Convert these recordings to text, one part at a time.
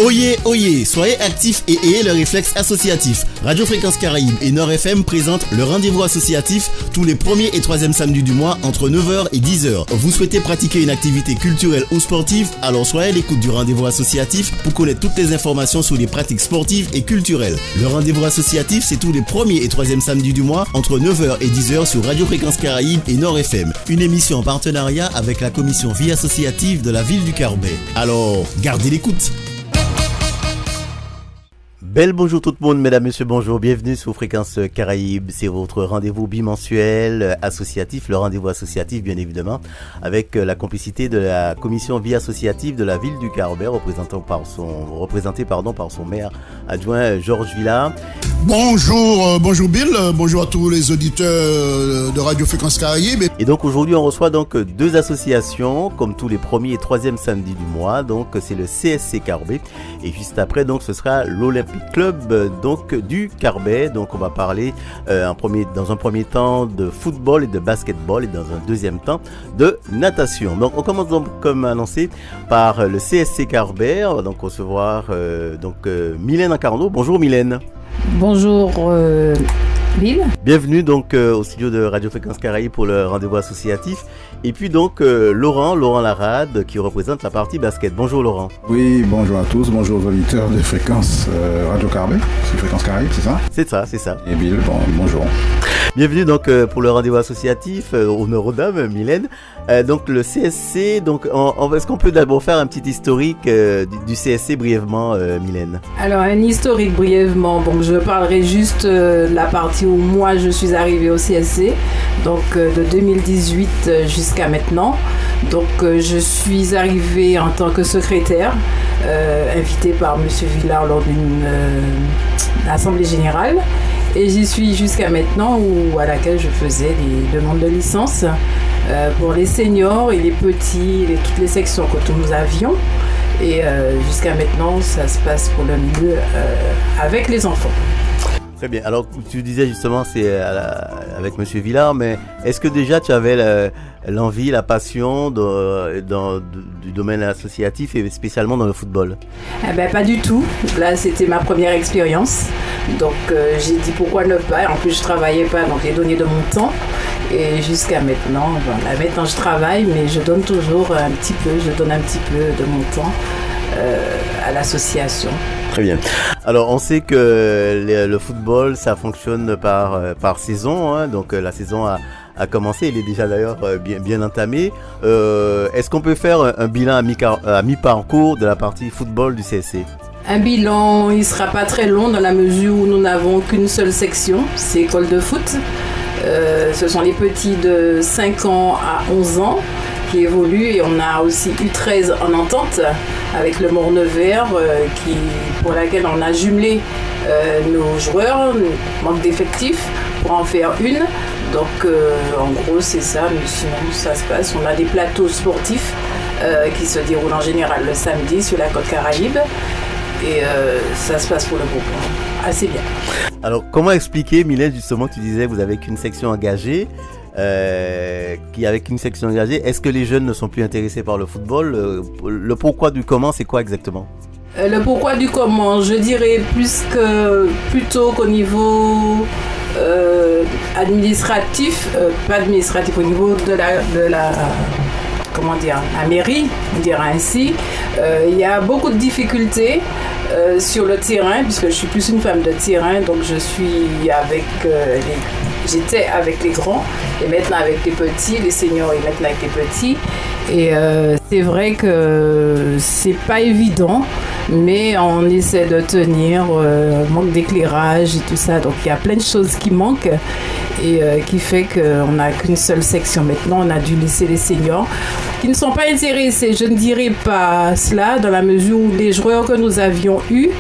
Oyez, soyez actifs et ayez le réflexe associatif. Radio Fréquence Caraïbe et Nord FM présentent le rendez-vous associatif tous les premiers et troisièmes samedis du mois entre 9h et 10h. Vous souhaitez pratiquer une activité culturelle ou sportive? Alors soyez à l'écoute du rendez-vous associatif pour connaître toutes les informations sur les pratiques sportives et culturelles. Le rendez-vous associatif, c'est tous les premiers et troisièmes samedis du mois entre 9h et 10h sur Radio Fréquence Caraïbe et Nord FM. Une émission en partenariat avec la commission vie associative de la ville du Carbet. Alors, gardez l'écoute. Belle bonjour tout le monde, mesdames, messieurs, bonjour, bienvenue sur Fréquence Caraïbe, c'est votre rendez-vous bimensuel associatif, le rendez-vous associatif bien évidemment, avec la complicité de la commission vie associative de la ville du Carbet, représenté par son maire adjoint Georges Villard. Bonjour Bill, bonjour à tous les auditeurs de Radio Fréquence Caraïbe. Et donc aujourd'hui on reçoit donc deux associations, comme tous les premiers et troisième samedis du mois, donc c'est le CSC Carbet, et juste après donc ce sera l'Olympique Club donc du Carbet. Donc on va parler dans un premier temps de football et de basketball et dans un deuxième temps de natation. Donc on commence donc comme annoncé par le CSC Carbet. On va donc recevoir Mylène Encarnaud. Bonjour Mylène. Bonjour Bill. Bienvenue donc au studio de Radio Fréquence Caraïbe pour le rendez-vous associatif. Et puis donc Laurent Larade qui représente la partie basket. Bonjour Laurent. Oui, bonjour à tous, bonjour aux auditeurs de Fréquence Radio Carbet. C'est Fréquence Caraïbe, c'est ça? C'est ça. Et Bill, bonjour. Bienvenue donc pour le rendez-vous associatif, honneur aux dames, Mylène. Donc le CSC, donc est-ce qu'on peut d'abord faire un petit historique du CSC brièvement, Mylène? Alors un historique brièvement, donc je parlerai juste de la partie où moi je suis arrivée au CSC, donc de 2018 jusqu'à maintenant. Donc je suis arrivée en tant que secrétaire, invitée par Monsieur Villard lors d'une assemblée générale. Et j'y suis jusqu'à maintenant à laquelle je faisais des demandes de licence pour les seniors et les petits, toutes les sections que nous avions. Et jusqu'à maintenant, ça se passe pour le mieux avec les enfants. Très bien. Alors, tu disais justement, c'est avec Monsieur Villard, mais est-ce que déjà tu avais l'envie, la passion du domaine associatif et spécialement dans le football? Pas du tout. Là, c'était ma première expérience. Donc, j'ai dit pourquoi ne pas. En plus, je travaillais pas, donc j'ai donné de mon temps. Et jusqu'à maintenant, maintenant je travaille, mais je donne toujours un petit peu de mon temps à l'association. Très bien. Alors, on sait que le football, ça fonctionne par saison, hein, donc la saison a commencé, il est déjà d'ailleurs bien entamé. Est-ce qu'on peut faire un bilan à mi-parcours de la partie football du CSC? Un bilan, il ne sera pas très long dans la mesure où nous n'avons qu'une seule section, c'est école de foot. Ce sont les petits de 5 ans à 11 ans qui évoluent et on a aussi U13 en entente avec le Morne-Vert pour laquelle on a jumelé nos joueurs, manque d'effectifs pour en faire une. Donc en gros c'est ça, mais sinon ça se passe. On a des plateaux sportifs qui se déroulent en général le samedi sur la côte Caraïbe. Et ça se passe pour le groupe assez bien. Alors, comment expliquer, Mylène, justement, tu disais que vous n'avez qu'une section engagée. Avec une section engagée, est-ce que les jeunes ne sont plus intéressés par le football? Le pourquoi du comment, c'est quoi exactement? Le pourquoi du comment, je dirais plutôt qu'au niveau administratif, pas administratif, au niveau de la mairie, on dira ainsi. Il y a beaucoup de difficultés sur le terrain, puisque je suis plus une femme de terrain, donc je suis j'étais avec les grands et maintenant avec les petits, les seniors et maintenant avec les petits. Et c'est vrai que c'est pas évident, mais on essaie de tenir, manque d'éclairage et tout ça, donc il y a plein de choses qui manquent et qui fait qu'on n'a qu'une seule section. Maintenant, on a dû laisser les seniors qui ne sont pas intéressés. Je ne dirais pas cela dans la mesure où les joueurs que nous avions eus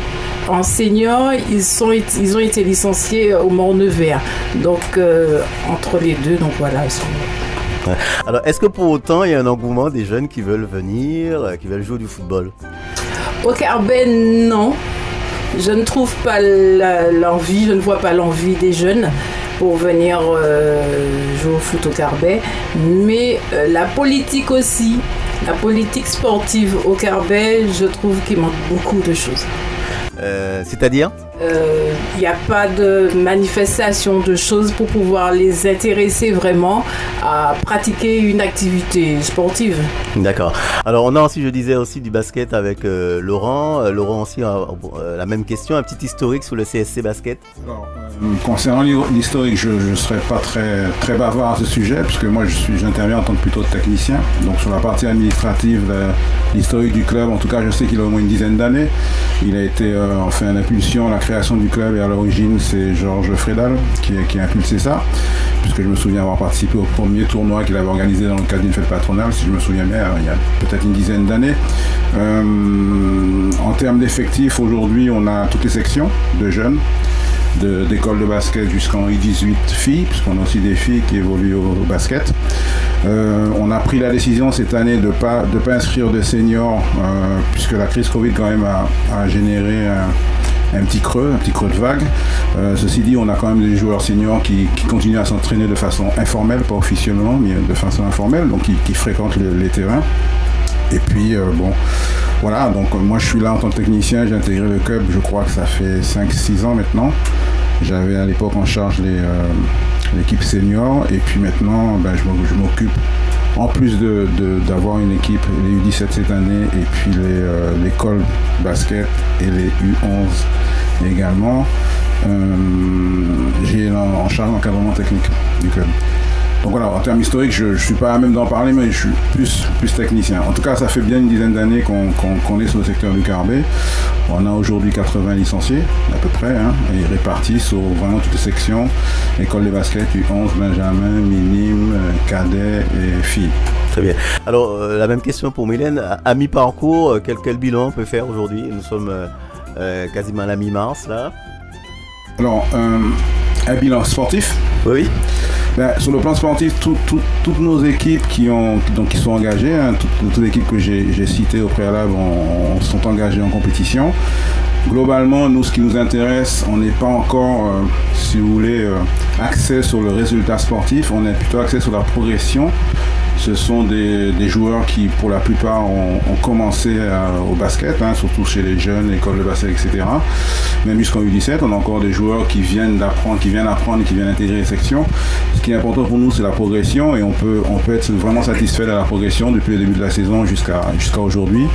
en senior, ils ont été licenciés au Morne-Vert. Donc, entre les deux, donc voilà. Alors, est-ce que pour autant, il y a un engouement des jeunes qui veulent venir, qui veulent jouer du football? Au Carbet, non. Je ne trouve pas l'envie, je ne vois pas l'envie des jeunes pour venir jouer au foot au Carbet. Mais la politique aussi La politique sportive au Carbet, je trouve qu'il manque beaucoup de choses. C'est-à-dire ? Il n'y a pas de manifestation de choses pour pouvoir les intéresser vraiment à pratiquer une activité sportive. D'accord. Alors on a aussi, je disais aussi du basket avec Laurent. Laurent aussi a la même question, un petit historique sur le CSC Basket. Alors, concernant l'historique, je ne serai pas très bavard à ce sujet, puisque moi j'interviens en tant que plutôt technicien. Donc sur la partie administrative, l'historique du club, en tout cas je sais qu'il a au moins une dizaine d'années. Il a été fait une impulsion, la création du club, et à l'origine c'est Georges Frédal qui a impulsé ça, puisque je me souviens avoir participé au premier tournoi qu'il avait organisé dans le cadre d'une fête patronale, si je me souviens bien, il y a peut-être une dizaine d'années. En termes d'effectifs, aujourd'hui on a toutes les sections de jeunes, d'école de basket jusqu'en U18 filles, puisqu'on a aussi des filles qui évoluent au basket. On a pris la décision cette année de pas inscrire de seniors, puisque la crise Covid quand même a généré un petit creux de vague. Ceci dit, on a quand même des joueurs seniors qui continuent à s'entraîner de façon informelle, pas officiellement, mais de façon informelle, donc qui fréquentent les terrains. Et puis, voilà, donc moi je suis là en tant que technicien, j'ai intégré le club, je crois que ça fait 5-6 ans maintenant. J'avais à l'époque en charge l'équipe senior, et puis maintenant je m'occupe, en plus d'avoir une équipe, les U17 cette année, et puis l'école basket et les U11 également, j'ai en charge l'encadrement technique du club. Donc voilà, en termes historiques, je ne suis pas à même d'en parler, mais je suis plus technicien. En tout cas, ça fait bien une dizaine d'années qu'on est sur le secteur du Carbet. On a aujourd'hui 80 licenciés, à peu près, et répartis sur vraiment toutes les sections, école de basket, U11, Benjamin, minime, cadet et filles. Très bien. Alors, la même question pour Mylène. À mi-parcours, quel bilan on peut faire aujourd'hui ? Nous sommes quasiment à la mi-mars, là. Alors, un bilan sportif ? Oui. Sur le plan sportif, toutes nos équipes qui sont engagées, toutes les équipes que j'ai citées au préalable sont engagées en compétition. Globalement, nous, ce qui nous intéresse, on n'est pas encore, si vous voulez, axé sur le résultat sportif, on est plutôt axé sur la progression. Ce sont des joueurs qui, pour la plupart, ont commencé au basket, surtout chez les jeunes, école de basket, etc. Même jusqu'en U17, on a encore des joueurs qui viennent apprendre et qui viennent intégrer les sections. Ce qui est important pour nous, c'est la progression, et on peut être vraiment satisfait de la progression depuis le début de la saison jusqu'à aujourd'hui,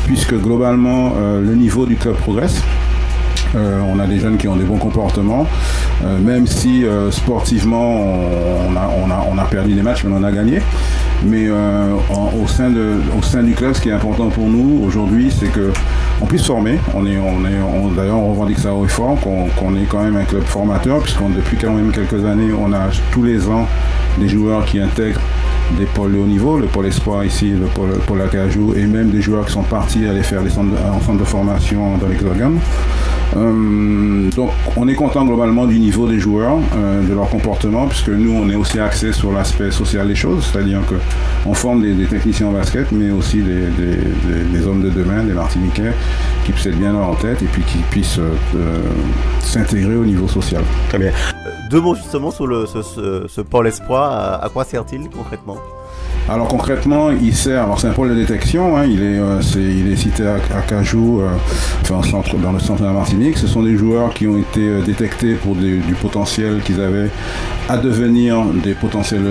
puisque globalement, le niveau du club progresse. On a des jeunes qui ont des bons comportements, même si sportivement on a perdu des matchs, mais on a gagné. Mais au sein du club, ce qui est important pour nous aujourd'hui, c'est qu'on puisse former. D'ailleurs, on revendique ça haut et fort, qu'on est quand même un club formateur, puisqu'on depuis quand même quelques années, on a tous les ans des joueurs qui intègrent des pôles de haut niveau, le pôle espoir ici, le pôle Acajou, et même des joueurs qui sont partis aller faire des centres de formation dans l'Hexagone. Donc on est content globalement du niveau des joueurs, de leur comportement, puisque nous on est aussi axé sur l'aspect social des choses, c'est-à-dire qu'on forme des techniciens en basket, mais aussi des hommes de demain, des Martiniquais, qui puissent être bien dans leur tête et puis qui puissent s'intégrer au niveau social. Très bien. Deux mots justement sur ce pôle espoir, à quoi sert-il concrètement ? Alors concrètement, il sert. Alors c'est un pôle de détection. Il est cité à Cajou, dans le centre de la Martinique. Ce sont des joueurs qui ont été détectés pour du potentiel qu'ils avaient à devenir des potentiels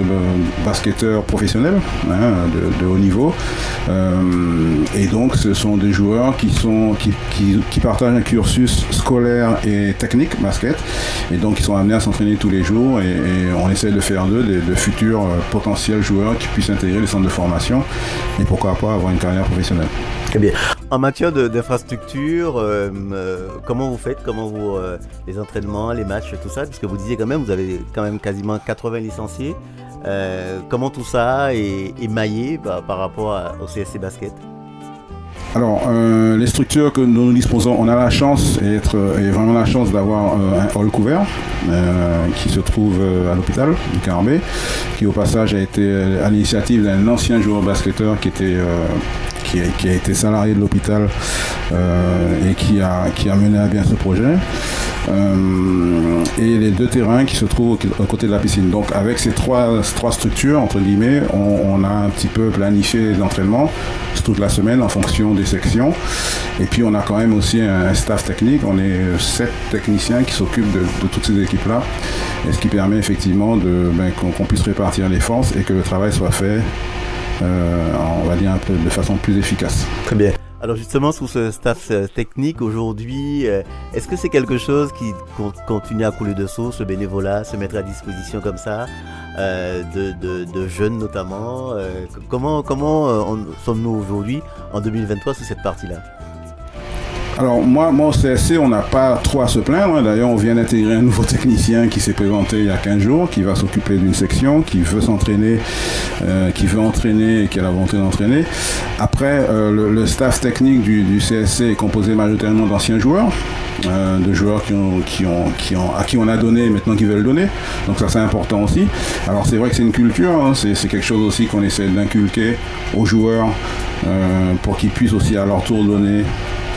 basketteurs professionnels de haut niveau. Et donc ce sont des joueurs qui partagent un cursus scolaire et technique basket, et donc ils sont amenés à s'entraîner tous les jours, et on essaie de faire d'eux de futurs potentiels joueurs qui puissent intégrer les centres de formation et pourquoi pas avoir une carrière professionnelle. Très bien. En matière d'infrastructure, comment vous faites, les entraînements, les matchs, tout ça, puisque vous disiez vous avez quand même quasiment 80 licenciés. Comment tout ça est maillé par rapport au CSC Basket ? Alors, les structures que nous disposons, on a la chance, et vraiment la chance d'avoir un hall couvert qui se trouve à l'hôpital du Carbet, qui au passage a été à l'initiative d'un ancien joueur basketteur qui a été salarié de l'hôpital et qui a mené à bien ce projet. et les 2 terrains qui se trouvent à côté de la piscine. Donc avec ces trois structures, entre guillemets, on a un petit peu planifié l'entraînement toute la semaine en fonction des sections. Et puis on a quand même aussi un staff technique, on est 7 techniciens qui s'occupent de toutes ces équipes-là, et ce qui permet effectivement qu'on puisse répartir les forces et que le travail soit fait, on va dire, un peu de façon plus efficace. Très bien. Alors justement, sous ce staff technique aujourd'hui, est-ce que c'est quelque chose qui continue à couler de source, le bénévolat, se mettre à disposition comme ça, de jeunes notamment Comment sommes-nous aujourd'hui, en 2023, sur cette partie-là ? Alors moi au CSC, on n'a pas trop à se plaindre. D'ailleurs, on vient d'intégrer un nouveau technicien qui s'est présenté il y a 15 jours, qui va s'occuper d'une section, qui veut s'entraîner, qui veut entraîner et qui a la volonté d'entraîner. Après, le staff technique du CSC est composé majoritairement d'anciens joueurs, de joueurs à qui on a donné et maintenant qui veulent donner. Donc ça, c'est important aussi. Alors c'est vrai que c'est une culture, hein, c'est quelque chose aussi qu'on essaie d'inculquer aux joueurs pour qu'ils puissent aussi à leur tour donner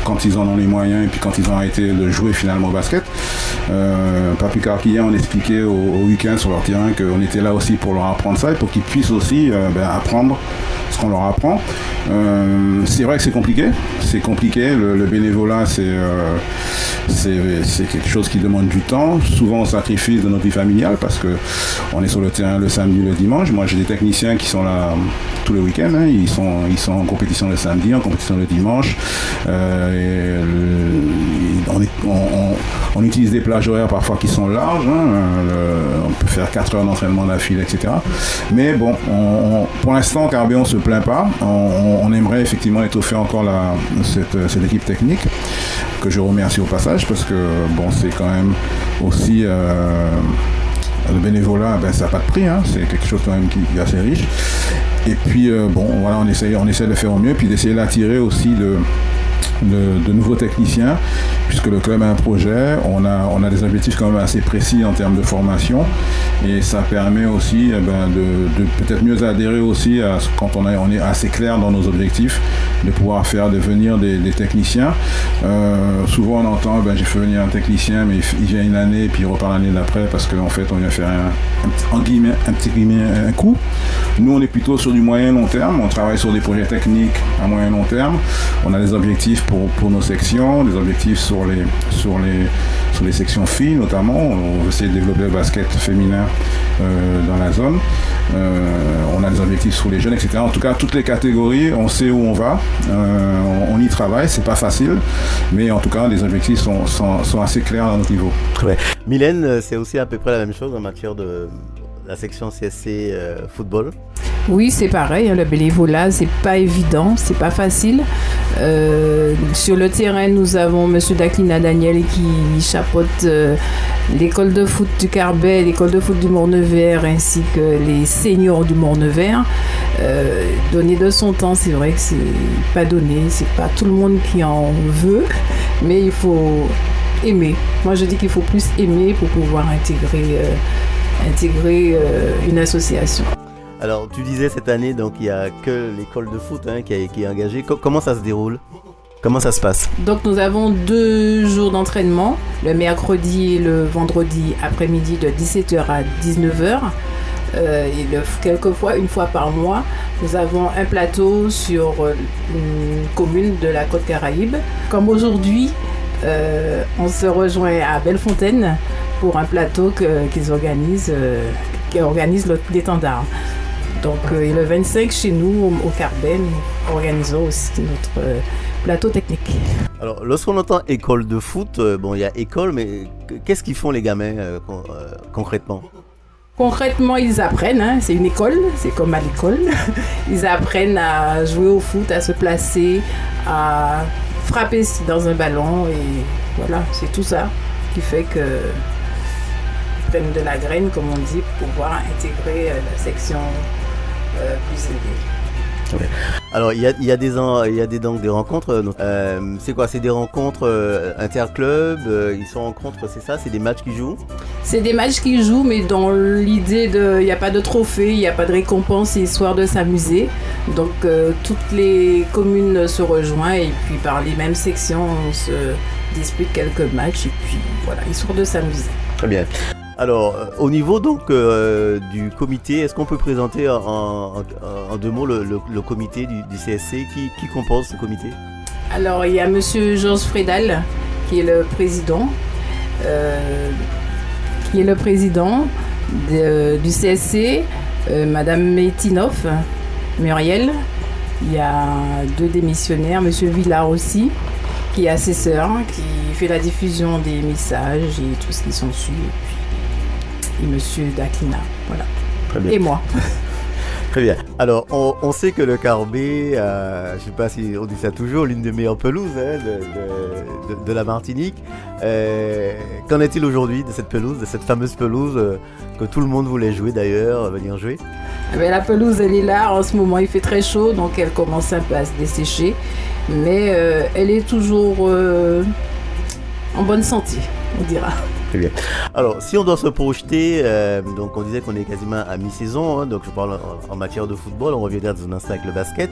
quand ils en ont les moyens et puis quand ils ont arrêté de jouer finalement au basket. Pas plus tard qu'hier, on expliquait au week-end sur leur terrain qu'on était là aussi pour leur apprendre ça et pour qu'ils puissent aussi apprendre ce qu'on leur apprend. C'est vrai que c'est compliqué. Le bénévolat, c'est quelque chose qui demande du temps. Souvent, on sacrifie de notre vie familiale parce qu'on est sur le terrain le samedi, le dimanche. Moi, j'ai des techniciens qui sont là tous les week-ends. Hein. Ils sont en compétition le samedi, en compétition le dimanche. On utilise des plages horaires parfois qui sont larges. Hein. On peut faire 4 heures d'entraînement d'affilée, etc. Mais bon, pour l'instant, Carbet, on se plaint pas. On aimerait effectivement étoffer encore cette équipe technique que je remercie au passage parce que bon, c'est quand même aussi le bénévolat, ça n'a pas de prix, hein. C'est quelque chose quand même qui est assez riche. Et puis voilà, on essaie de faire au mieux, puis d'essayer d'attirer aussi de nouveaux techniciens, puisque le club a un projet, on a des objectifs quand même assez précis en termes de formation, et ça permet aussi de peut-être mieux adhérer aussi quand on est assez clair dans nos objectifs, de pouvoir faire devenir des techniciens. Souvent on entend j'ai fait venir un technicien mais il vient une année et puis il repart l'année d'après parce qu'en fait on vient faire un coup. Nous on est plutôt sur du moyen long terme, on travaille sur des projets techniques à moyen long terme, on a des objectifs pour nos sections, des objectifs sur les sections filles notamment. On veut essayer de développer le basket féminin dans la zone. On a des objectifs sur les jeunes, etc. En tout cas, toutes les catégories, on sait où on va. On y travaille, c'est pas facile, mais en tout cas, les objectifs sont assez clairs à notre niveau. Ouais. Mylène, c'est aussi à peu près la même chose en matière de la section CSC football. Oui, c'est pareil, le bénévolat, c'est pas évident, c'est pas facile. Sur le terrain, nous avons M. Daclina Daniel qui chapeaute l'école de foot du Carbet, l'école de foot du Morne-Vert ainsi que les seniors du Morne-Vert. Donner de son temps, c'est vrai que c'est pas donné, c'est pas tout le monde qui en veut, mais il faut aimer. Moi, je dis qu'il faut plus aimer pour pouvoir intégrer une association. Alors, tu disais cette année, donc il n'y a que l'école de foot qui est engagée. Comment ça se déroule ? Comment ça se passe ? Donc, nous avons 2 jours d'entraînement, le mercredi et le vendredi après-midi de 17h à 19h. Quelquefois, une fois par mois, nous avons un plateau sur une commune de la Côte-Caraïbe. Comme aujourd'hui, on se rejoint à Bellefontaine pour un plateau qu'ils organisent, qui organise l'étendard. Donc, et le 25, chez nous, au Carbet, nous organisons aussi notre plateau technique. Alors, lorsqu'on entend école de foot, il y a école, mais qu'est-ce qu'ils font les gamins concrètement ? Concrètement, ils apprennent, c'est une école, c'est comme à l'école. Ils apprennent à jouer au foot, à se placer, à frapper dans un ballon, et voilà, c'est tout ça qui fait que prennent de la graine, comme on dit, pour pouvoir intégrer la section plus élevée. Ouais. Alors, il y a des rencontres. C'est quoi? C'est des rencontres interclubs. Ils se rencontrent, c'est ça? C'est des matchs qui jouent? C'est des matchs qui jouent, mais dans l'idée il n'y a pas de trophée, il n'y a pas de récompense, c'est histoire de s'amuser. Donc, toutes les communes se rejoignent et puis par les mêmes sections, on se dispute quelques matchs et puis voilà, histoire de s'amuser. Très bien. Alors, au niveau donc du comité, est-ce qu'on peut présenter en 2 mots le comité du CSC qui compose ce comité? Alors, il y a Monsieur Georges Frédal, qui est le président, du CSC, Madame Métinoff, Muriel. Il y a 2 démissionnaires, Monsieur Villard aussi, qui est assesseur, qui fait la diffusion des messages et tout ce qui s'ensuit. Et Monsieur Dakina, voilà. Très bien. Et moi. Très bien. Alors, on sait que le Carbet, je ne sais pas si on dit ça toujours, l'une des meilleures pelouses de la Martinique. Qu'en est-il aujourd'hui de cette pelouse, de cette fameuse pelouse que tout le monde voulait jouer d'ailleurs, venir jouer? Mais la pelouse, elle est là. En ce moment, il fait très chaud, donc elle commence un peu à se dessécher. Mais elle est toujours en bonne santé, on dira. Très bien. Alors, si on doit se projeter, donc on disait qu'on est quasiment à mi-saison, donc je parle en matière de football, on reviendra dans un instant avec le basket.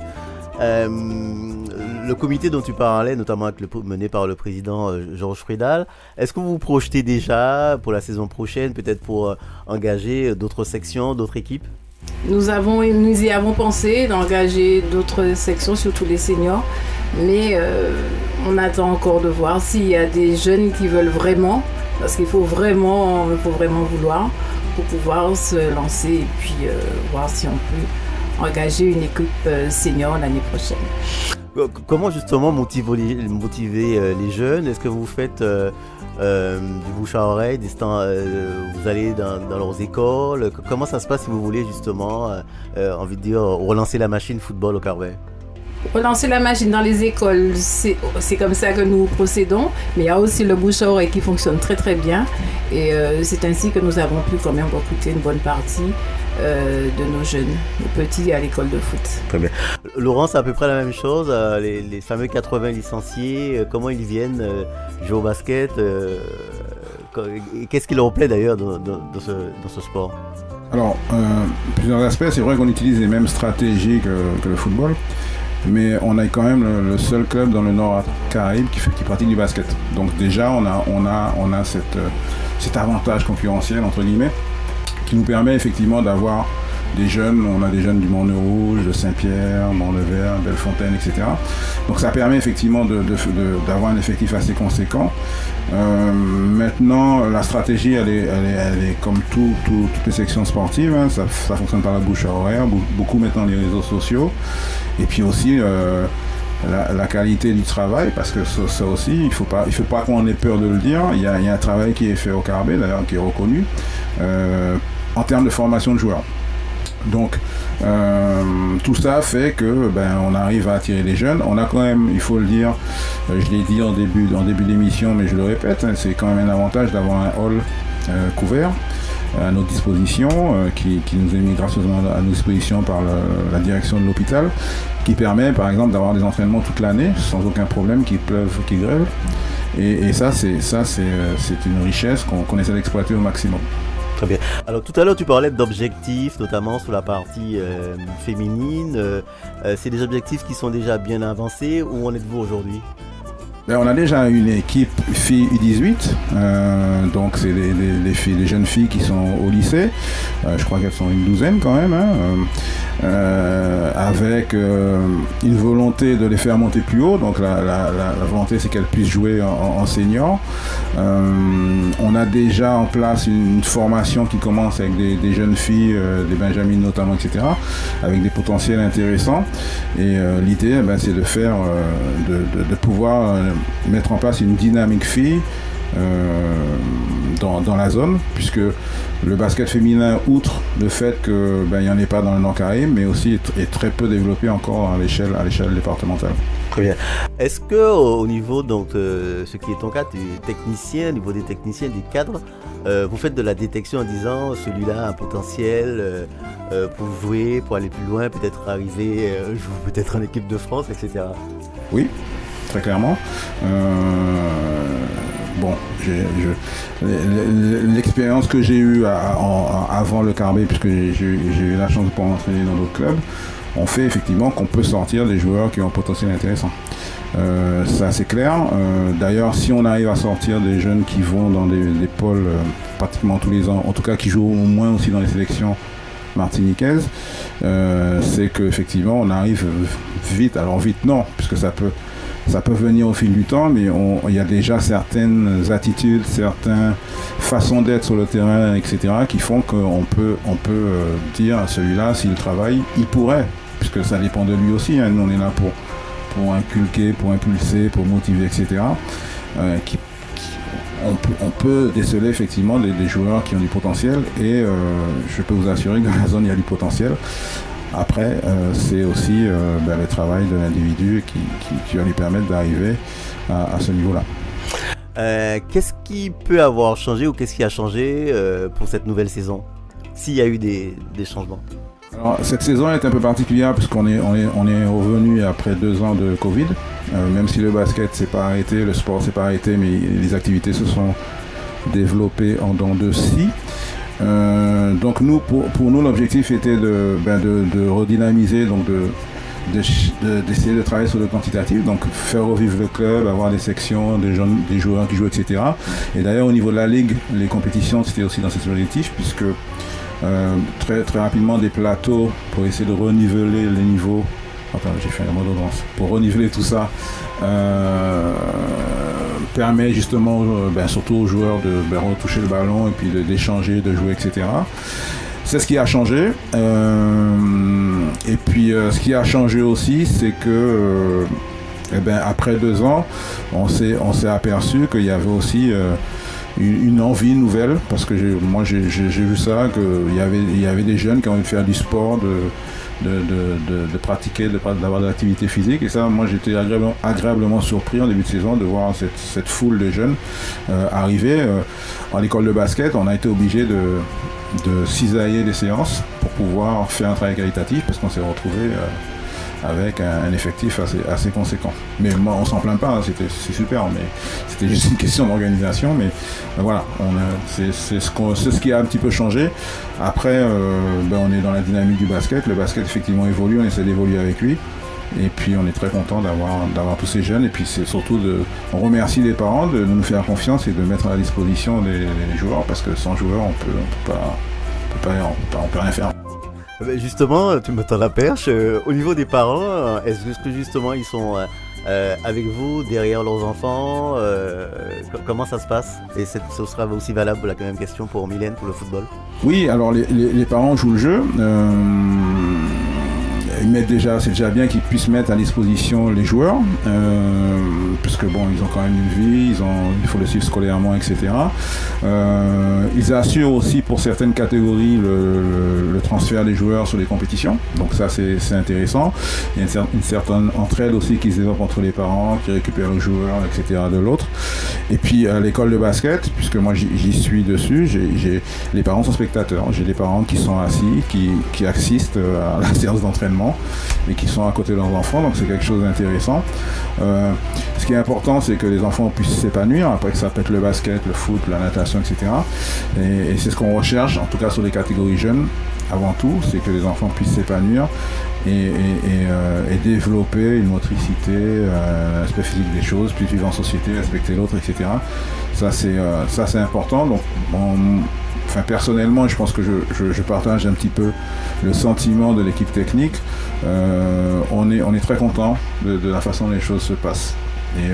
Le comité dont tu parlais, notamment mené par le président Georges Frédal, est-ce que vous vous projetez déjà pour la saison prochaine, peut-être pour engager d'autres sections, d'autres équipes? Nous y avons pensé d'engager d'autres sections, surtout les seniors, mais on attend encore de voir s'il y a des jeunes qui veulent vraiment, parce qu'il faut vraiment vouloir pour pouvoir se lancer et puis voir si on peut engager une équipe senior l'année prochaine. Comment justement motiver les jeunes? Est-ce que vous faites du bouche à oreille, vous allez dans leurs écoles? Comment ça se passe si vous voulez justement, envie de dire, relancer la machine football au Carbet? Relancer la machine dans les écoles, c'est comme ça que nous procédons, mais il y a aussi le bouche à oreille qui fonctionne très très bien et c'est ainsi que nous avons pu quand même recruter une bonne partie de nos jeunes, nos petits à l'école de foot. Très bien. Laurent, c'est à peu près la même chose, les fameux 80 licenciés, comment ils viennent jouer au basket, qu'est-ce qui leur plaît d'ailleurs dans ce sport? Alors, plusieurs aspects, c'est vrai qu'on utilise les mêmes stratégies que le football, mais on a quand même le seul club dans le Nord-Caraïbe qui pratique du basket. Donc déjà, on a cet avantage concurrentiel, entre guillemets, qui nous permet effectivement d'avoir des jeunes. On a des jeunes du Mont-Rouge, de Saint-Pierre, Mont-le-Vert, Bellefontaine, etc. Donc ça permet effectivement d'avoir un effectif assez conséquent. Maintenant, la stratégie, elle est comme toutes les sections sportives, hein. Ça fonctionne par la bouche à oreille, beaucoup maintenant les réseaux sociaux. Et puis aussi la qualité du travail, parce que ça aussi, il faut pas qu'on ait peur de le dire. Il y a un travail qui est fait au Carbet, d'ailleurs, qui est reconnu, en termes de formation de joueurs. Donc tout ça fait que on arrive à attirer les jeunes. On a quand même, il faut le dire, je l'ai dit en début d'émission, mais je le répète, hein, c'est quand même un avantage d'avoir un hall couvert à notre disposition, qui nous est mis gracieusement à notre disposition par la direction de l'hôpital, qui permet par exemple d'avoir des entraînements toute l'année sans aucun problème, qu'il pleuve, qu'il grêle. Et ça c'est une richesse qu'on essaie d'exploiter au maximum. Très bien. Alors tout à l'heure tu parlais d'objectifs, notamment sur la partie féminine. C'est des objectifs qui sont déjà bien avancés. Où en êtes-vous aujourd'hui? On a déjà une équipe filles U18, donc c'est les jeunes filles qui sont au lycée. Je crois qu'elles sont une douzaine quand même, hein, avec une volonté de les faire monter plus haut. Donc la volonté, c'est qu'elles puissent jouer en senior. On a déjà en place une formation qui commence avec des jeunes filles, des benjamines notamment, etc., avec des potentiels intéressants. Et l'idée, c'est de faire, de pouvoir mettre en place une dynamique fille dans la zone, puisque le basket féminin, outre le fait qu'il n'y en ait pas dans le Nord-Caraïbe, mais aussi est très peu développé encore à l'échelle départementale. Très bien. Est-ce que au niveau, donc, ce qui est ton cas, tu es technicien, au niveau des techniciens, des cadres, vous faites de la détection en disant celui-là a un potentiel pour jouer, pour aller plus loin, peut-être arriver, jouer peut-être en équipe de France, etc. Oui, très clairement. Bon, l'expérience que j'ai eue avant le Carbet, puisque j'ai eu la chance de pouvoir entraîner dans d'autres clubs, on fait effectivement qu'on peut sortir des joueurs qui ont un potentiel intéressant. Ça c'est clair. D'ailleurs, si on arrive à sortir des jeunes qui vont dans des pôles pratiquement tous les ans, en tout cas qui jouent au moins aussi dans les sélections martiniquaises, c'est qu'effectivement on arrive vite. Alors vite non, puisque ça peut venir au fil du temps, mais il y a déjà certaines attitudes, certaines façons d'être sur le terrain, etc., qui font qu'on peut dire à celui-là, s'il travaille, il pourrait, puisque ça dépend de lui aussi. Nous, on est là pour inculquer, pour impulser, pour motiver, etc. On peut déceler effectivement des joueurs qui ont du potentiel, et je peux vous assurer que dans la zone, il y a du potentiel. Après, c'est aussi le travail de l'individu qui va lui permettre d'arriver à ce niveau-là. Qu'est-ce qui peut avoir changé ou qu'est-ce qui a changé pour cette nouvelle saison, s'il y a eu des changements? Alors, cette saison est un peu particulière puisqu'on est revenu après 2 ans de Covid. Même si le basket s'est pas arrêté, le sport s'est pas arrêté, mais les activités se sont développées en dents de scie. Donc nous, pour nous, l'objectif était de redynamiser, donc d'essayer de travailler sur le quantitatif, donc faire revivre le club, avoir des sections, des joueurs qui jouent, etc. Et d'ailleurs, au niveau de la ligue, les compétitions, c'était aussi dans cet objectif, puisque très, très rapidement, des plateaux pour essayer de reniveler les niveaux. Attends, j'ai fait un mot d'ordonnance. Pour reniveler tout ça, permet justement, surtout aux joueurs de retoucher le ballon et puis d'échanger, de jouer, etc. C'est ce qui a changé. Et puis, ce qui a changé aussi, c'est que après 2 ans, on s'est aperçu qu'il y avait aussi une envie nouvelle, parce que moi j'ai vu ça, qu'il y avait des jeunes qui ont envie de faire du sport, de pratiquer, d'avoir de l'activité physique, et ça, moi j'étais agréablement surpris en début de saison de voir cette foule de jeunes arriver. À l'école de basket, on a été obligé de cisailler des séances pour pouvoir faire un travail qualitatif, parce qu'on s'est retrouvé avec un effectif assez conséquent. Mais moi, on s'en plaint pas, c'est super, mais c'était juste une question d'organisation. Mais voilà, c'est ce qui a un petit peu changé. Après, on est dans la dynamique du basket. Le basket, effectivement, évolue, on essaie d'évoluer avec lui. Et puis, on est très content d'avoir tous ces jeunes. Et puis, c'est surtout on remercie les parents de nous faire confiance et de mettre à la disposition des joueurs, parce que sans joueurs, on peut rien faire. Justement, tu me tends la perche. Au niveau des parents, est-ce que justement ils sont avec vous, derrière leurs enfants, comment ça se passe? Et ce sera aussi valable, la même question pour Mylène, pour le football. Oui, alors les parents jouent le jeu. Ils mettent c'est déjà bien qu'ils puissent mettre à disposition les joueurs, parce que ils ont quand même une vie, il faut le suivre scolairement, etc. Ils assurent aussi pour certaines catégories le transfert des joueurs sur les compétitions, donc ça c'est intéressant. Il y a une certaine entraide aussi qui se développe entre les parents, qui récupèrent le joueur, etc. de l'autre. Et puis à l'école de basket, puisque moi j'y suis dessus, les parents sont spectateurs. J'ai des parents qui sont assis, qui assistent à la séance d'entraînement et qui sont à côté de leurs enfants, donc c'est quelque chose d'intéressant. Ce qui est important, c'est que les enfants puissent s'épanouir, après que ça peut être le basket, le foot, la natation, etc. Et c'est ce qu'on recherche, en tout cas sur les catégories jeunes, avant tout, c'est que les enfants puissent s'épanouir et développer une motricité, l'aspect physique des choses, puis vivre en société, respecter l'autre, etc. Ça c'est important. Donc personnellement, je pense que je partage un petit peu le sentiment de l'équipe technique. On est très content de la façon dont les choses se passent. Et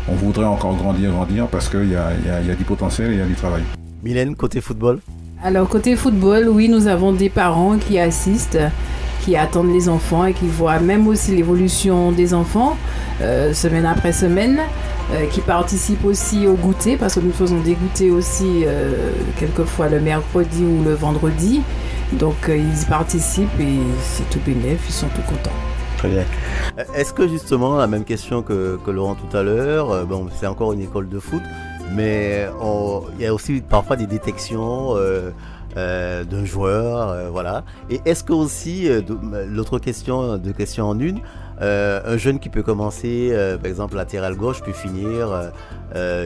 on voudrait encore grandir parce qu'il y a du potentiel et il y a du travail. Mylène, côté football? Alors, côté football, oui, nous avons des parents qui assistent, qui attendent les enfants et qui voient même aussi l'évolution des enfants, semaine après semaine. qui participent aussi au goûter, parce que nous faisons des goûters aussi quelquefois le mercredi ou le vendredi. Donc ils participent et c'est tout bénef, ils sont tout contents. Très bien. Est-ce que justement, la même question que Laurent tout à l'heure, bon, c'est encore une école de foot, mais il y a aussi parfois des détections d'un joueur, voilà. Et est-ce que aussi, l'autre question, deux questions en une, un jeune qui peut commencer, par exemple latéral gauche, peut finir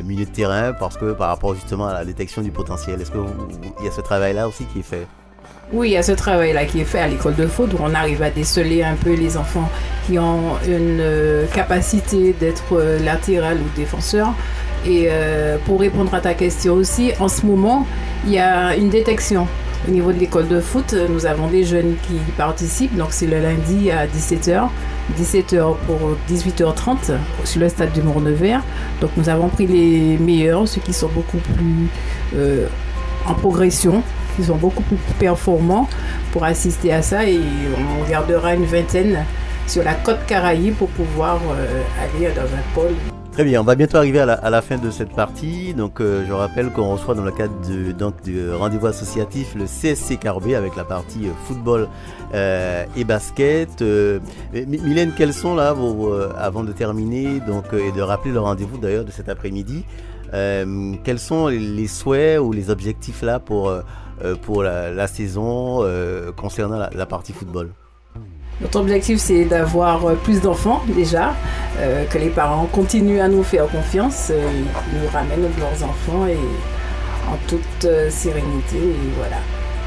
milieu de terrain parce que par rapport justement à la détection du potentiel, est-ce qu'il y a ce travail-là aussi qui est fait? Oui, il y a ce travail-là qui est fait à l'école de foot où on arrive à déceler un peu les enfants qui ont une capacité d'être latéral ou défenseur. Et pour répondre à ta question aussi, en ce moment, il y a une détection. Au niveau de l'école de foot, nous avons des jeunes qui participent, donc c'est le lundi à 17h, 17h pour 18h30 sur le stade du Mourne-Vert. Donc nous avons pris les meilleurs, ceux qui sont beaucoup plus en progression, qui sont beaucoup plus performants pour assister à ça, et on gardera une vingtaine sur la côte Caraïbe pour pouvoir aller dans un pôle. Très bien, on va bientôt arriver à la fin de cette partie. Donc, je rappelle qu'on reçoit dans le cadre du rendez-vous associatif le CSC Carbet avec la partie football et basket. Mylène, quels sont là, avant de terminer et de rappeler le rendez-vous d'ailleurs de cet après-midi, quels sont les souhaits ou les objectifs là pour la saison concernant la partie football? Notre objectif, c'est d'avoir plus d'enfants déjà, que les parents continuent à nous faire confiance, ils nous ramènent leurs enfants et en toute sérénité, et voilà.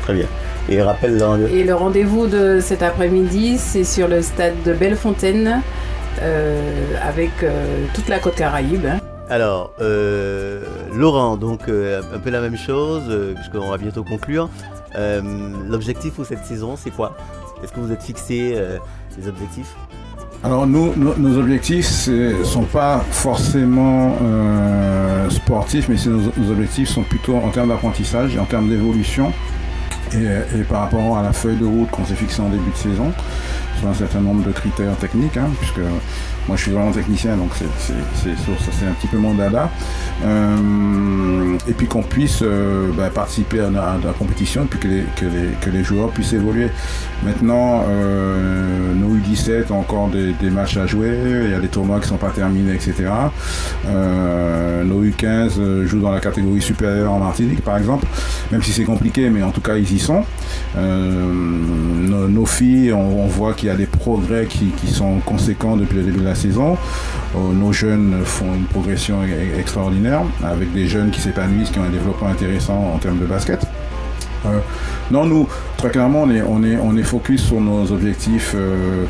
Très bien. Et rappelle le rendez-vous. Et le rendez-vous de cet après-midi, c'est sur le stade de Bellefontaine, avec toute la côte Caraïbe. Alors, Laurent, donc un peu la même chose, puisqu'on va bientôt conclure. L'objectif pour cette saison, c'est quoi? Est-ce que vous êtes fixé des objectifs? Alors nos objectifs ne sont pas forcément sportifs, mais nos objectifs sont plutôt en termes d'apprentissage et en termes d'évolution et par rapport à la feuille de route qu'on s'est fixée en début de saison sur un certain nombre de critères techniques, puisque moi je suis vraiment technicien, donc c'est un petit peu mon dada, et puis qu'on puisse participer à la compétition et puis que les joueurs puissent évoluer. Maintenant, nos U17 ont encore des matchs à jouer, il y a des tournois qui ne sont pas terminés, etc. Nos U15 jouent dans la catégorie supérieure en Martinique, par exemple, même si c'est compliqué, mais en tout cas ils y sont. Nos filles, on voit qu'il y a des progrès qui sont conséquents depuis le début de la saison. Nos jeunes font une progression extraordinaire, avec des jeunes qui s'épanouissent, qui ont un développement intéressant en termes de basket. Non, nous, très clairement, on est focus sur nos objectifs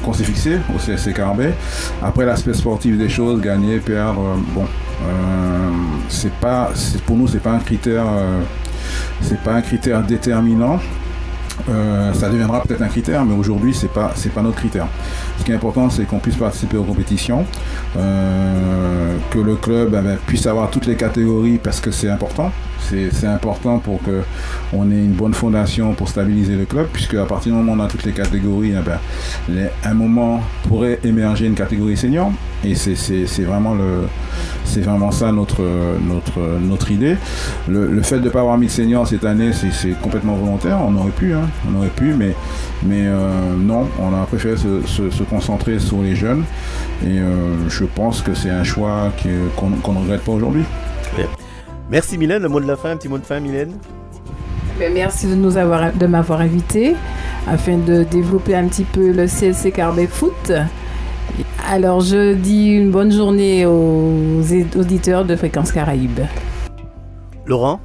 qu'on s'est fixés au CSC Carbet. Après, l'aspect sportif des choses, gagner, perdre, pour nous, c'est pas un critère déterminant. Ça deviendra peut-être un critère, mais aujourd'hui c'est pas notre critère. Ce qui est important, c'est qu'on puisse participer aux compétitions, que le club puisse avoir toutes les catégories, parce que c'est important. C'est important pour qu'on ait une bonne fondation pour stabiliser le club, puisque à partir du moment où on a toutes les catégories, à un moment pourrait émerger une catégorie senior, et c'est vraiment ça notre idée. Le fait de ne pas avoir mis de senior cette année, c'est complètement volontaire. On aurait pu, mais non, on a préféré se concentrer sur les jeunes, et je pense que c'est un choix qu'on ne regrette pas aujourd'hui. Bien. Merci Mylène, le mot de la fin, un petit mot de fin Mylène. Merci de m'avoir invité afin de développer un petit peu le CSC Carbet Foot. Alors je dis une bonne journée aux auditeurs de Fréquence Caraïbe. Laurent?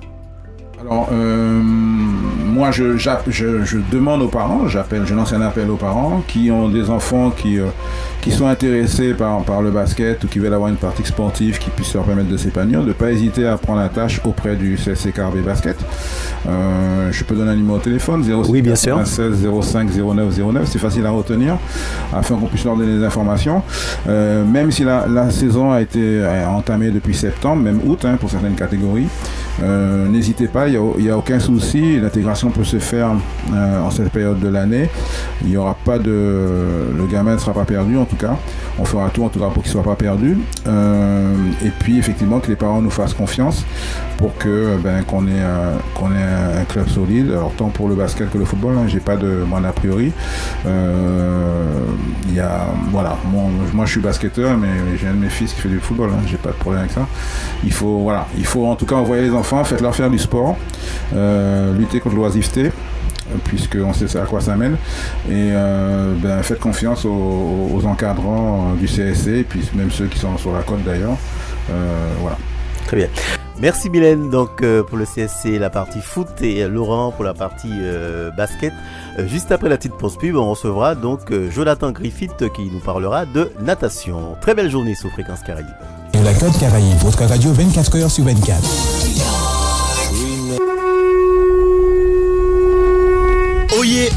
Alors, moi, je demande aux parents, je lance un appel aux parents qui ont des enfants qui sont intéressés par le basket ou qui veulent avoir une pratique sportive qui puisse leur permettre de s'épanouir, de ne pas hésiter à prendre la tâche auprès du CSC Carbet Basket. Je peux donner un numéro de téléphone, 06 oui, bien sûr. 96 05 09 09, c'est facile à retenir, afin qu'on puisse leur donner des informations. Même si la saison a été entamée depuis septembre, même août, pour certaines catégories, N'hésitez pas, il n'y a aucun souci, l'intégration peut se faire en cette période de l'année. Il n'y aura pas le gamin ne sera pas perdu en tout cas. On fera tout en tout cas pour qu'il ne soit pas perdu. Et puis effectivement que les parents nous fassent confiance pour que qu'on ait un club solide. Alors tant pour le basket que le football, j'ai pas de a priori. Moi je suis basketteur, mais j'ai un de mes fils qui fait du football, j'ai pas de problème avec ça. Il faut en tout cas envoyer les enfants, faites-leur faire du sport, lutter contre l'oisiveté, puisqu'on sait à quoi ça mène, et faites confiance aux encadrants du CSC, et puis même ceux qui sont sur la côte d'ailleurs. Voilà. Très bien. Merci Mylène donc pour le CSC, la partie foot, et Laurent pour la partie basket. Juste après la petite pause pub, on recevra donc Jonathan Griffith qui nous parlera de natation. Très belle journée sur Fréquence Caraïbe. Et la Côte Caraïbe, votre radio 24h sur 24.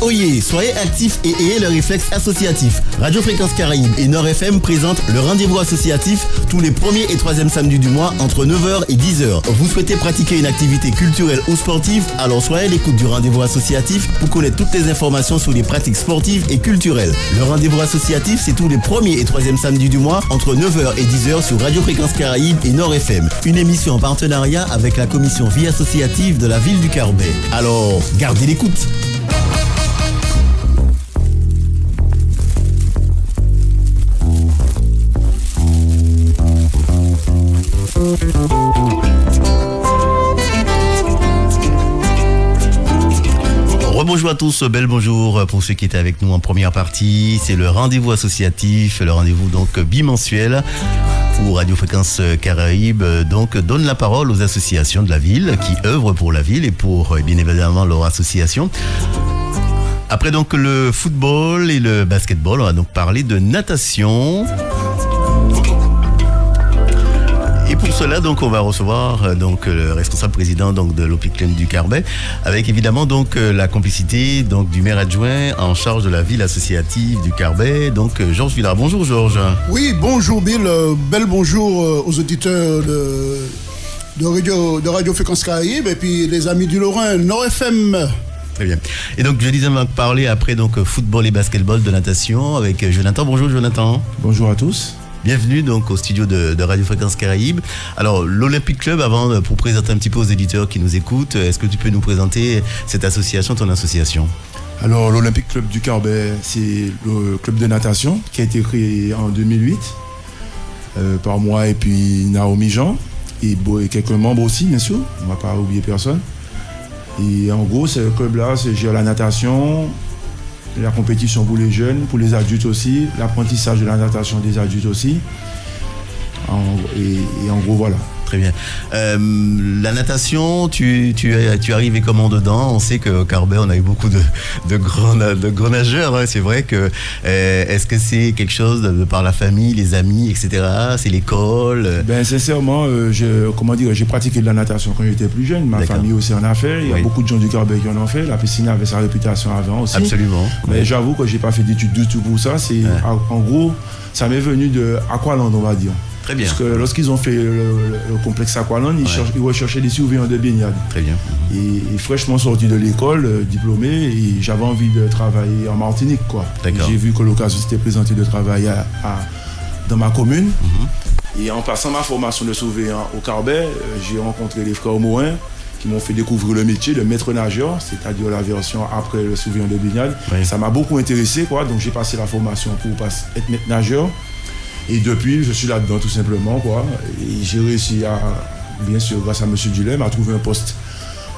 Oyez, soyez actifs et ayez le réflexe associatif. Radio Fréquence Caraïbe et Nord FM présentent le rendez-vous associatif tous les 1er et 3e samedis du mois entre 9h et 10h. Vous souhaitez pratiquer une activité culturelle ou sportive? Alors soyez à l'écoute du rendez-vous associatif pour connaître toutes les informations sur les pratiques sportives et culturelles. Le rendez-vous associatif, c'est tous les 1er et 3e samedis du mois entre 9h et 10h sur Radio Fréquence Caraïbe et Nord FM. Une émission en partenariat avec la commission vie associative de la ville du Carbet. Alors, gardez l'écoute. Rebonjour à tous, bel bonjour pour ceux qui étaient avec nous en première partie. C'est le rendez-vous associatif, le rendez-vous donc bimensuel où Radio Fréquence Caraïbe donc donne la parole aux associations de la ville qui œuvrent pour la ville et pour bien évidemment leur association. Après donc le football et le basketball, on va donc parler de natation. Et pour cela, donc, on va recevoir donc le responsable président donc de l'Opiclem du Carbet, avec évidemment donc la complicité donc du maire adjoint en charge de la ville associative du Carbet, donc Georges Villard. Bonjour Georges. Oui, bonjour Bill, bel bonjour aux auditeurs de Radio Fréquence Caraïbe et puis les amis du Lorrain, Nord FM. Très bien. Et donc je disais, on va parler après donc football et basketball, de natation avec Jonathan. Bonjour Jonathan. Bonjour à tous. Bienvenue donc au studio de Radio Fréquence Caraïbe. Alors l'Olympique Club, pour présenter un petit peu aux éditeurs qui nous écoutent, est-ce que tu peux nous présenter cette association, ton association? Alors l'Olympique Club du Carbet, c'est le club de natation qui a été créé en 2008 par moi et puis Naomi Jean et quelques membres aussi bien sûr, on ne va pas oublier personne. Et en gros, ce club-là, gère la natation, la compétition pour les jeunes, pour les adultes aussi, l'apprentissage de la natation des adultes aussi. Et en gros, voilà. Très bien. La natation, tu es arrivé comment dedans? On sait qu'au Carbet, on a eu beaucoup de grands nageurs. Hein. C'est vrai que est-ce que c'est quelque chose de par la famille, les amis, etc. C'est l'école? Sincèrement, j'ai pratiqué de la natation quand j'étais plus jeune. Ma famille aussi en a fait. Il y a beaucoup de gens du Carbet qui en ont fait. La piscine avait sa réputation avant aussi. Absolument. Mais j'avoue que j'ai pas fait d'études du tout pour ça. En gros, ça m'est venu de Aqualand, on va dire. Très bien. Parce que lorsqu'ils ont fait le complexe Aqualand, ils recherchaient des surveillants de baignade. Très bien. Et fraîchement sorti de l'école, diplômé, et j'avais envie de travailler en Martinique, quoi. J'ai vu que l'occasion s'était présentée de travailler dans ma commune. Et en passant ma formation de surveillant au Carbet, j'ai rencontré les frères Morin qui m'ont fait découvrir le métier de maître nageur, c'est-à-dire la version après le surveillant de baignade. Oui. Ça m'a beaucoup intéressé, quoi. Donc j'ai passé la formation pour être maître nageur. Et depuis, je suis là-dedans tout simplement, quoi. Et j'ai réussi bien sûr, grâce à M. Dulem, à trouver un poste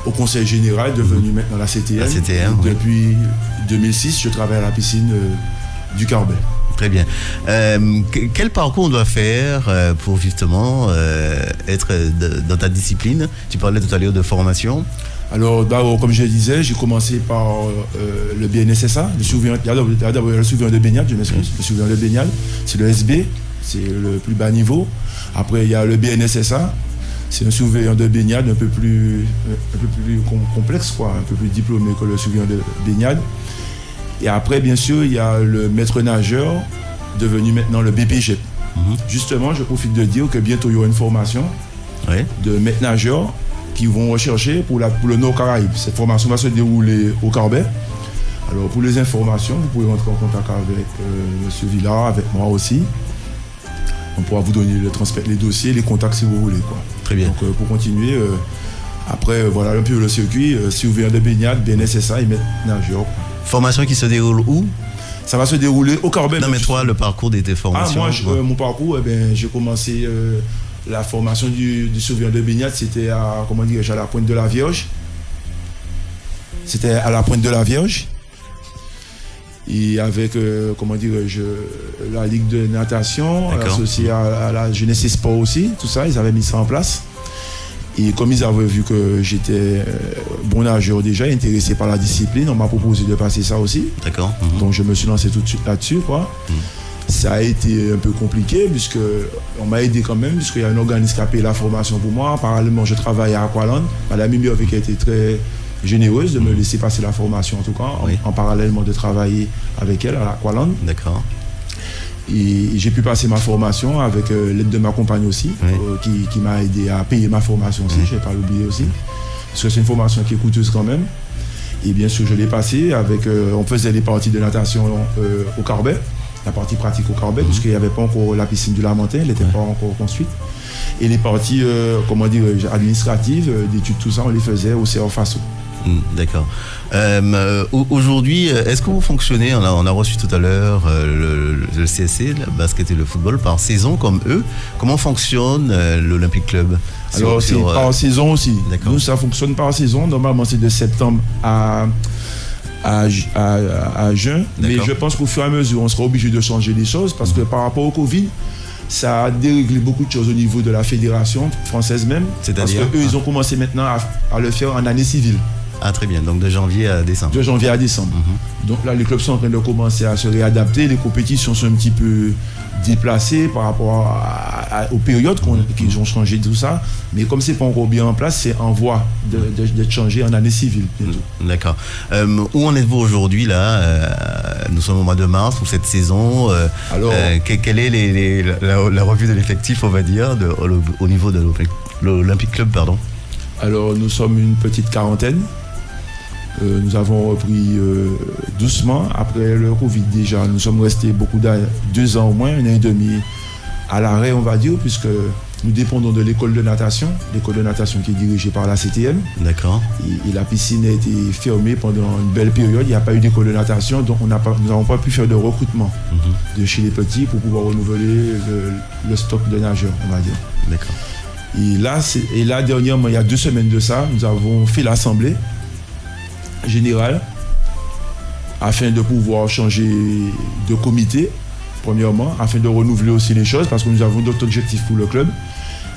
au Conseil Général, devenu maintenant la CTM. La CTM, oui. Depuis 2006, je travaille à la piscine du Carbet. Très bien. Quel parcours on doit faire pour justement être dans ta discipline? Tu parlais tout à l'heure de formation. Alors, comme je le disais, j'ai commencé par le BNSSA, le surveillant de baignade, je m'excuse, le surveillant de baignade, c'est le SB, c'est le plus bas niveau. Après, il y a le BNSSA, c'est un surveillant de baignade un peu plus complexe, quoi, un peu plus diplômé que le surveillant de baignade. Et après, bien sûr, il y a le maître nageur, devenu maintenant le BPG. Justement, je profite de dire que bientôt, il y aura une formation de maître nageur qui vont rechercher pour le Nord Caraïbe. Cette formation va se dérouler au Carbet. Alors pour les informations, vous pouvez rentrer en contact avec M. Villard, avec moi aussi. On pourra vous donner les dossiers, les contacts si vous voulez. Quoi. Très bien. Donc pour continuer, après voilà un peu le circuit, surveillant de baignade, BNSSA et maître nageur. Formation qui se déroule où? Ça va se dérouler au Carbet. Non mais toi, le parcours de tes formations. Mon parcours, j'ai commencé la formation du surveillant de baignade, c'était à la Pointe de la Vierge. C'était à la Pointe de la Vierge. Et avec, la Ligue de natation, associée à la Jeunesse et Sport aussi, tout ça, ils avaient mis ça en place. Et comme ils avaient vu que j'étais bon nageur déjà, intéressé par la discipline, on m'a proposé de passer ça aussi. D'accord. Donc je me suis lancé tout de suite là-dessus, quoi. Ça a été un peu compliqué, puisque on m'a aidé quand même, puisqu'il y a un organisme qui a payé la formation pour moi. Parallèlement, je travaille à Aqualand. Madame Mimiové qui a été très généreuse de me laisser passer la formation, en tout cas, en parallèlement de travailler avec elle à Aqualand. D'accord. Et j'ai pu passer ma formation avec l'aide de ma compagne aussi, qui m'a aidé à payer ma formation aussi, je ne vais pas l'oublier aussi. Parce que c'est une formation qui est coûteuse quand même. Et bien sûr, je l'ai passée avec. On faisait les parties de natation au Carbet, la partie pratique au Carbet, puisqu'il n'y avait pas encore la piscine du Lamentin, elle n'était pas encore construite. Et les parties, administratives, d'études, tout ça, on les faisait au CR Faso. D'accord. Aujourd'hui, est-ce que vous fonctionnez, on a reçu tout à l'heure le CSC, le basket et le football, par saison comme eux. Comment fonctionne l'Olympique Club? Alors, c'est par saison aussi. D'accord. Nous, ça fonctionne par saison. Normalement, c'est de septembre à juin. Mais je pense qu'au fur et à mesure, on sera obligé de changer les choses parce que par rapport au Covid, ça a déréglé beaucoup de choses au niveau de la fédération française même. C'est-à-dire parce qu'eux, ils ont commencé maintenant à le faire en année civile. Ah, très bien, donc de janvier à décembre. De janvier à décembre. Donc là, les clubs sont en train de commencer à se réadapter. Les compétitions sont un petit peu déplacées par rapport aux périodes qu'ils ont changé, tout ça. Mais comme c'est pas encore bien en place, c'est en voie d'être changé en année civile. D'accord. Où en êtes-vous aujourd'hui là nous sommes au mois de mars pour cette saison. Alors, quelle est la revue de l'effectif, on va dire, au niveau de l'Olympique Club, pardon? Alors, nous sommes une petite quarantaine. Nous avons repris doucement après le Covid déjà. Nous sommes restés 2 ans au moins, 1 an et demi à l'arrêt, on va dire, puisque nous dépendons de l'école de natation qui est dirigée par la CTM. D'accord. Et la piscine a été fermée pendant une belle période. Il n'y a pas eu d'école de natation, donc nous n'avons pas pu faire de recrutement de chez les petits pour pouvoir renouveler le stock de nageurs, on va dire. D'accord. Et là, dernièrement, il y a 2 semaines de ça, nous avons fait l'assemblée générale afin de pouvoir changer de comité, premièrement, afin de renouveler aussi les choses, parce que nous avons d'autres objectifs pour le club.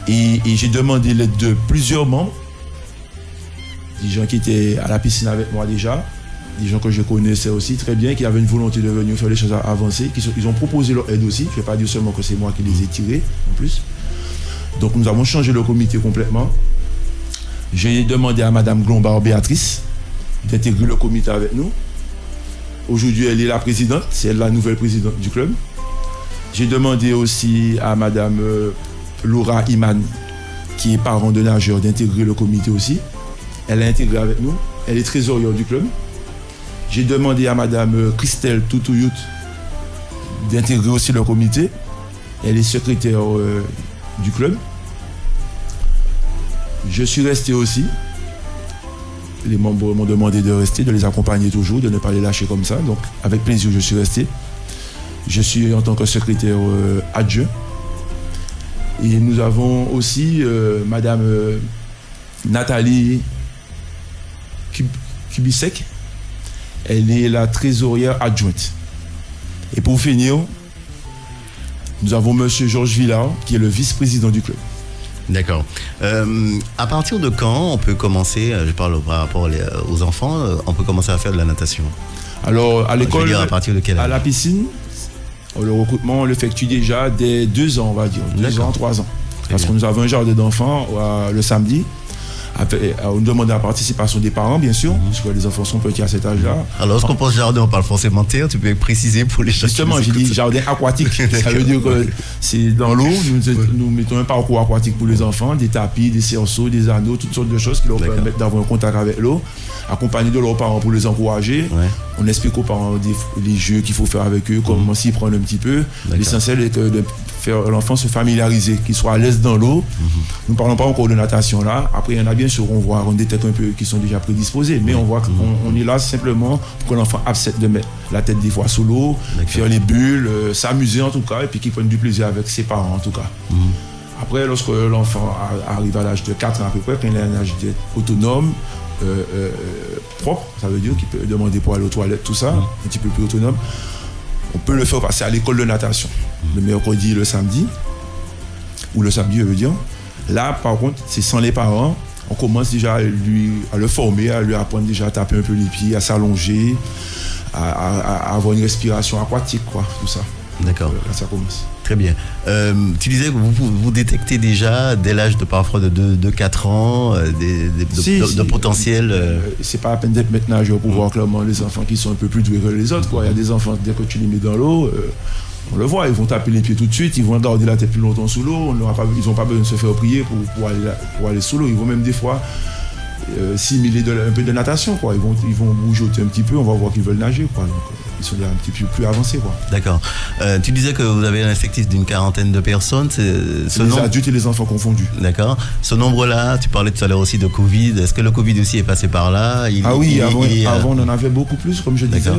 Et j'ai demandé l'aide de plusieurs membres, des gens qui étaient à la piscine avec moi déjà, des gens que je connaissais aussi très bien, qui avaient une volonté de venir faire les choses avancer, ils ont proposé leur aide aussi. Je ne vais pas dire seulement que c'est moi qui les ai tirés, en plus. Donc nous avons changé le comité complètement. J'ai demandé à Madame Glombard Béatrice d'intégrer le comité avec nous. Aujourd'hui, elle est la présidente, c'est elle la nouvelle présidente du club. J'ai demandé aussi à Madame Laura Iman, qui est parent de nageur, d'intégrer le comité aussi. Elle a intégré avec nous. Elle est trésorière du club. J'ai demandé à Madame Christelle Toutouyut d'intégrer aussi le comité. Elle est secrétaire du club. Je suis resté aussi. Les membres m'ont demandé de rester, de les accompagner toujours, de ne pas les lâcher comme ça. Donc, avec plaisir, je suis resté. Je suis en tant que secrétaire adjoint. Et nous avons aussi Madame Nathalie Kubisek. Elle est la trésorière adjointe. Et pour finir, nous avons Monsieur Georges Villard, qui est le vice-président du club. D'accord. À partir de quand on peut commencer, je parle par rapport aux enfants, on peut commencer à faire de la natation? Alors, à l'école, à partir de quel âge? À la piscine, le recrutement, on l'effectue déjà dès 2 ans, on va dire. 2 ans, 3 ans. Parce que nous avons un jardin d'enfants le samedi. On demande la participation des parents, bien sûr, parce que les enfants sont petits à cet âge-là. Alors, lorsqu'on pense jardin, on parle forcément terre. Tu peux préciser pour les gens. Justement, j'ai dit jardin aquatique. Ça veut dire que c'est dans l'eau. Nous mettons un parcours aquatique pour les enfants, des tapis, des cerceaux, des anneaux, toutes sortes de choses qui leur permettent d'avoir un contact avec l'eau, accompagnés de leurs parents pour les encourager. Ouais. On explique aux parents les jeux qu'il faut faire avec eux, comment s'y prendre un petit peu. L'essentiel est de faire l'enfant se familiariser, qu'il soit à l'aise dans l'eau. Nous ne parlons pas encore de natation là. Après, il y en a bien sûr, on détecte un peu qui sont déjà prédisposés, mais on voit qu'on est là simplement pour que l'enfant accepte de mettre la tête des fois sous l'eau, faire les bulles, s'amuser en tout cas, et puis qu'il prenne du plaisir avec ses parents en tout cas. Après, lorsque l'enfant arrive à l'âge de 4 ans à peu près, quand il a un âge autonome, propre, ça veut dire qu'il peut demander pour aller aux toilettes, tout ça, un petit peu plus autonome, on peut le faire passer à l'école de natation, le mercredi et le samedi, ou le samedi, je veux dire. Là, par contre, c'est sans les parents, on commence déjà à le former, à lui apprendre déjà à taper un peu les pieds, à s'allonger, à avoir une respiration aquatique, quoi, tout ça. D'accord. Là, ça commence. Très bien. Tu disais que vous détectez déjà dès l'âge de parfois de 4 ans de potentiel. C'est pas à peine d'être maître nageur pour voir clairement les enfants qui sont un peu plus doués que les autres, quoi. Il y a des enfants, dès que tu les mets dans l'eau, on le voit, ils vont taper les pieds tout de suite, ils vont garder la tête plus longtemps sous l'eau, ils n'ont pas besoin de se faire prier pour aller sous l'eau. Ils vont même des fois simuler un peu de natation, quoi. Ils vont bougeoter un petit peu, on va voir qu'ils veulent nager, quoi. Donc, ils sont déjà un petit peu plus avancés, quoi. D'accord. Tu disais que vous avez un effectif d'une 40aine de personnes. Les adultes et les enfants confondus. D'accord. Ce nombre-là, tu parlais tout à l'heure aussi de Covid. Est-ce que le Covid aussi est passé par là? Avant on en avait beaucoup plus, comme je disais.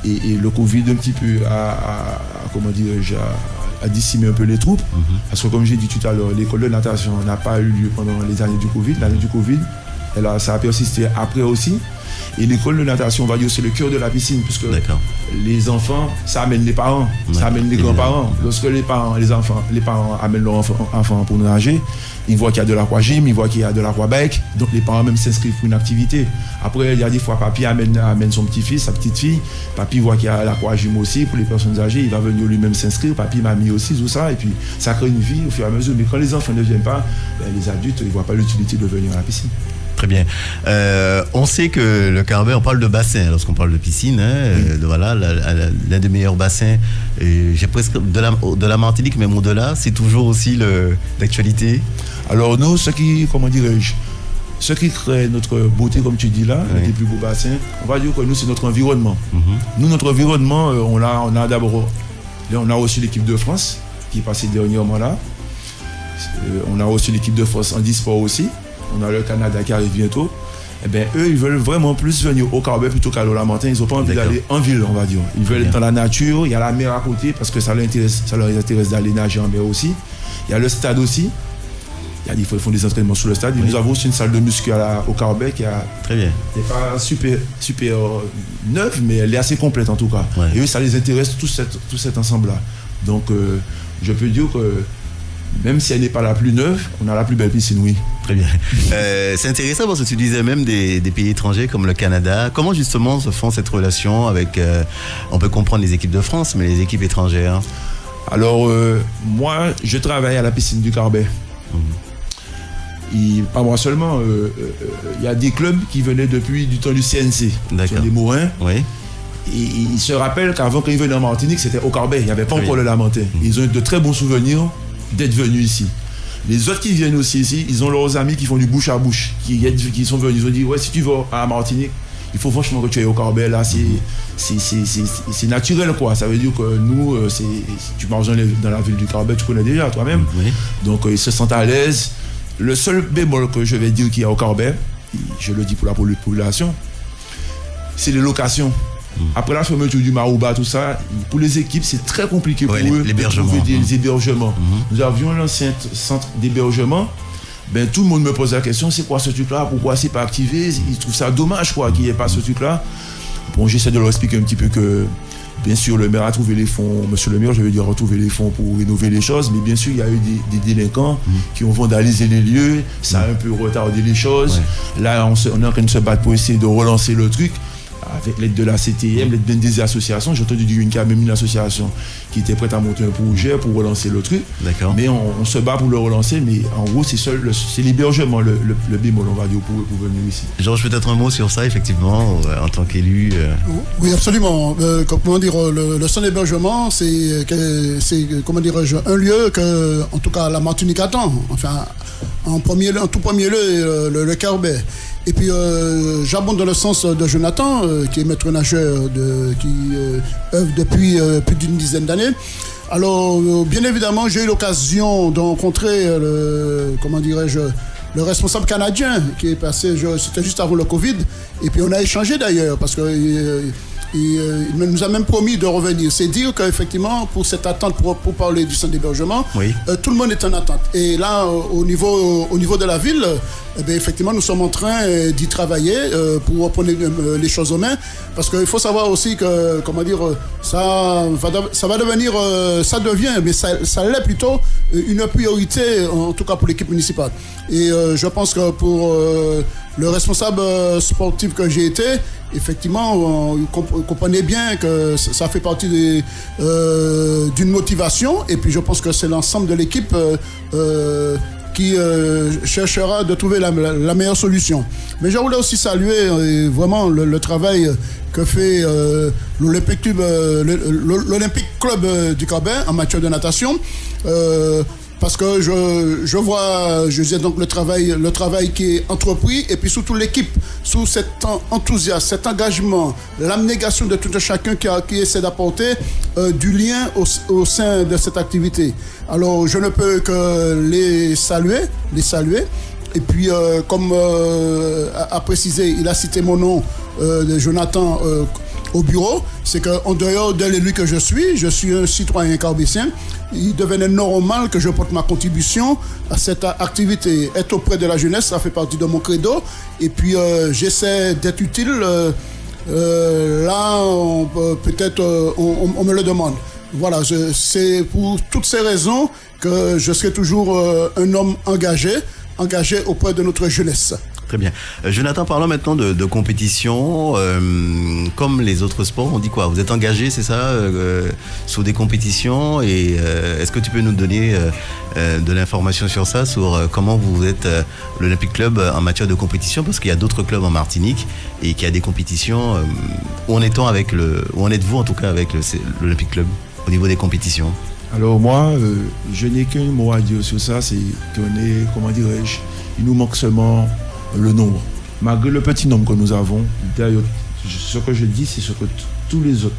Et le Covid un petit peu a décimé un peu les troupes. Parce que comme j'ai dit tout à l'heure, l'école de natation n'a pas eu lieu pendant les années du Covid. L'année du Covid, ça a persisté après aussi. Et l'école de natation, on va dire, c'est le cœur de la piscine, puisque les enfants, ça amène les parents, ça amène les grands-parents. Lorsque les parents amènent leurs enfants pour nager, ils voient qu'il y a de l'aquagym, ils voient qu'il y a de l'aquabike, donc les parents même s'inscrivent pour une activité. Après, il y a des fois, papy amène son petit-fils, sa petite-fille, papy voit qu'il y a l'aquagym aussi pour les personnes âgées, il va venir lui-même s'inscrire, papy, mamie aussi, tout ça, et puis ça crée une vie au fur et à mesure. Mais quand les enfants ne viennent pas, les adultes, ils ne voient pas l'utilité de venir à la piscine. Très bien. On sait que le Carbet, on parle de bassin lorsqu'on parle de piscine. L'un des meilleurs bassins, j'ai presque de la Martinique, même au-delà, c'est toujours aussi l'actualité. Alors nous, ce qui crée notre beauté, comme tu dis là, les plus beaux bassins, on va dire que nous, c'est notre environnement. Nous, notre environnement, on a aussi l'équipe de France qui est passée dernièrement là. On a aussi l'équipe de France en e-sport aussi. On a le Canada qui arrive bientôt. Eh bien, eux, ils veulent vraiment plus venir au Carbet plutôt qu'à l'Olamantin. Ils n'ont pas envie d'aller en ville, on va dire. Ils veulent être dans la nature. Il y a la mer à côté parce que ça leur intéresse d'aller nager en mer aussi. Il y a le stade aussi. Ils font des entraînements sur le stade. Et nous avons aussi une salle de muscu au Carbet qui n'est pas super neuve, mais elle est assez complète en tout cas. Et eux, ça les intéresse tout cet ensemble-là. Donc, je peux dire que même si elle n'est pas la plus neuve, on a la plus belle piscine, oui. Très bien. C'est intéressant parce que tu disais même des pays étrangers comme le Canada. Comment justement se font cette relation avec, on peut comprendre les équipes de France, mais les équipes étrangères? Alors, moi, je travaille à la piscine du Carbet. Et pas moi seulement, il y a des clubs qui venaient depuis du temps du CNC. D'accord. Des Mourins. Oui. Et ils se rappellent qu'avant, quand ils venaient en Martinique, c'était au Carbet. Il n'y avait pas encore le Lamentin. Ils ont eu de très bons souvenirs d'être venus ici. Les autres qui viennent aussi ici, ils ont leurs amis qui font du bouche à bouche, qui sont venus. Ils ont dit, ouais, si tu vas à Martinique, il faut franchement que tu ailles au Carbet. Là, c'est naturel, quoi. Ça veut dire que nous, tu marches dans la ville du Carbet, tu connais déjà toi-même. Donc, ils se sentent à l'aise. Le seul bémol que je vais dire qu'il y a au Carbet, je le dis pour la population, c'est les locations. Après la fermeture du Marouba, tout ça, pour les équipes, c'est très compliqué pour eux de trouver des hébergements. Nous avions l'ancien centre d'hébergement. Tout le monde me pose la question, c'est quoi ce truc-là? Pourquoi c'est pas activé? Ils trouvent ça dommage, quoi, qu'il n'y ait pas ce truc-là. Bon, j'essaie de leur expliquer un petit peu que, bien sûr, le maire a trouvé les fonds, monsieur le maire, je veux dire, retrouver les fonds pour rénover les choses, mais bien sûr, il y a eu des délinquants qui ont vandalisé les lieux, ça a un peu retardé les choses. Là, on est en train de se battre pour essayer de relancer le truc. avec l'aide de la CTM, l'aide des associations. J'ai entendu dire qu'il y a même une association qui était prête à monter un projet pour relancer le truc. D'accord. Mais on se bat pour le relancer, mais en gros, c'est l'hébergement, le bémol, on va dire, pour venir ici. Georges, peut-être un mot sur ça, effectivement, en tant qu'élu. Oui, absolument. Comment dire, le centre d'hébergement, c'est comment dirais-je, un lieu que, en tout cas, la Martinique attend. Enfin, en tout premier lieu, le Carbet. Et puis, j'abonde dans le sens de Jonathan, qui est maître nageur, qui œuvre depuis plus d'une dizaine d'années. Alors, bien évidemment, j'ai eu l'occasion de rencontrer, le responsable canadien qui est passé, c'était juste avant le Covid. Et puis, on a échangé d'ailleurs, parce que... il nous a même promis de revenir. C'est dire qu'effectivement, pour cette attente, pour parler du centre d'hébergement, oui. Tout le monde est en attente. Et là, au niveau de la ville, effectivement, nous sommes en train d'y travailler pour reprendre les choses en main. Parce qu'il faut savoir aussi que, ça devient, mais ça l'est plutôt une priorité, en tout cas pour l'équipe municipale. Et je pense que pour le responsable sportif que j'ai été, effectivement, vous comprenez bien que ça fait partie d'une motivation. Et puis je pense que c'est l'ensemble de l'équipe qui cherchera de trouver la meilleure solution. Mais je voulais aussi saluer vraiment le travail que fait l'Olympique Club du Carbet en matière de natation. Parce que je vois, donc le travail qui est entrepris, et puis surtout l'équipe, sous cet enthousiasme, cet engagement, l'abnégation de tout un chacun qui essaie d'apporter du lien au sein de cette activité. Alors, je ne peux que les saluer. Et puis, comme a précisé, il a cité mon nom de Jonathan au bureau, c'est qu'en dehors de l'élu que je suis un citoyen carbécien. Il devenait normal que je porte ma contribution à cette activité. Être auprès de la jeunesse, ça fait partie de mon credo. Et puis, j'essaie d'être utile. Là, peut-être, on me le demande. Voilà, c'est pour toutes ces raisons que je serai toujours un homme engagé auprès de notre jeunesse. Très bien. Jonathan, parlons maintenant de compétition. Comme les autres sports, on dit quoi? Vous êtes engagé, c'est ça, sur des compétitions, et est-ce que tu peux nous donner de l'information sur ça, sur comment vous êtes l'Olympique Club en matière de compétition? Parce qu'il y a d'autres clubs en Martinique et qu'il y a des compétitions. Où en êtes-vous en tout cas avec l'Olympique Club au niveau des compétitions? Alors moi, je n'ai qu'un mot à dire sur ça, c'est qu'on est, il nous manque seulement le nombre. Malgré le petit nombre que nous avons, d'ailleurs, ce que je dis, c'est ce que tous les autres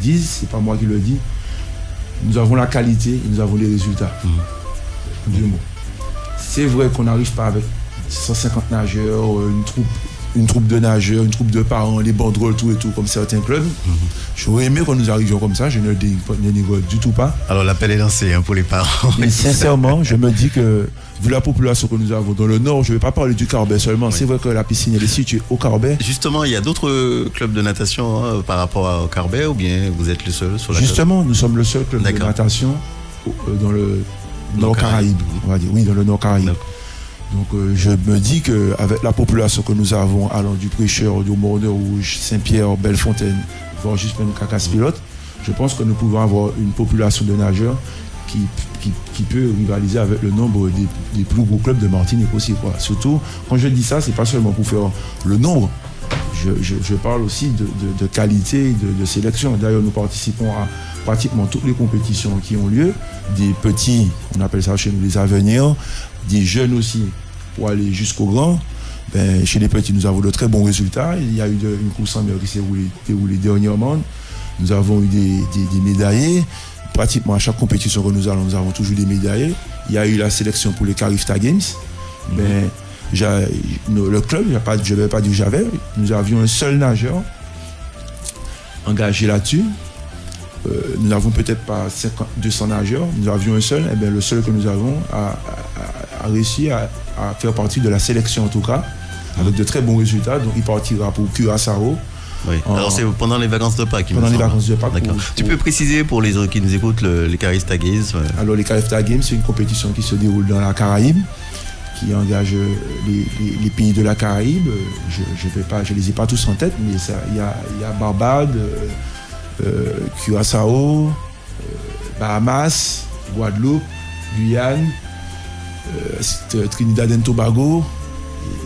disent, c'est pas moi qui le dis. Nous avons la qualité et nous avons les résultats. C'est vrai qu'on n'arrive pas avec 150 nageurs, une troupe de nageurs, une troupe de parents, les banderoles, tout et tout, comme certains clubs. J'aurais aimé que nous arrivions comme ça, je ne le dénigre du tout pas. Alors l'appel est lancé pour les parents. Mais sincèrement, je me dis que, vu la population que nous avons dans le Nord, je ne vais pas parler du Carbet seulement. Oui. C'est vrai que la piscine elle est située au Carbet. Justement, il y a d'autres clubs de natation par rapport au Carbet, ou bien vous êtes le seul sur la Justement, nous sommes le seul club de natation dans le Nord Caraïbe. On va dire. Oui, dans le Nord Caraïbe. Donc je me dis qu'avec la population que nous avons, allant du Prêcheur, du Morne-Rouge, Saint-Pierre, Bellefontaine, voire juste même Cacasse-Pilote, je pense que nous pouvons avoir une population de nageurs qui peut rivaliser avec le nombre des plus gros clubs de Martinique aussi, quoi. Surtout, quand je dis ça, c'est pas seulement pour faire le nombre. Je parle aussi de qualité, de sélection. D'ailleurs, nous participons à pratiquement toutes les compétitions qui ont lieu. Des petits, on appelle ça chez nous les avenirs, des jeunes aussi, pour aller jusqu'aux grands. Chez les petits, nous avons de très bons résultats. Il y a eu une course en mer qui s'est déroulée dernièrement. Nous avons eu des médaillés. Pratiquement à chaque compétition que nous avons toujours des médaillés. Il y a eu la sélection pour les Carifta Games. Le club, je ne vais pas dire j'avais, nous avions un seul nageur engagé là-dessus. Nous n'avons peut-être pas 200 nageurs, nous avions un seul, et le seul que nous avons a réussi à faire partie de la sélection en tout cas, avec de très bons résultats. Donc il partira pour Curaçao. Oui. Alors c'est pendant les vacances de Pâques. Pendant les vacances de Pâques. D'accord. Tu peux préciser pour les autres qui nous écoutent les Carifta Games? Alors les Carifta Games, c'est une compétition qui se déroule dans la Caraïbe, qui engage les pays de la Caraïbe. Je les ai pas tous en tête, mais il y a Barbade, Curaçao, Bahamas, Guadeloupe, Guyane, Trinidad et Tobago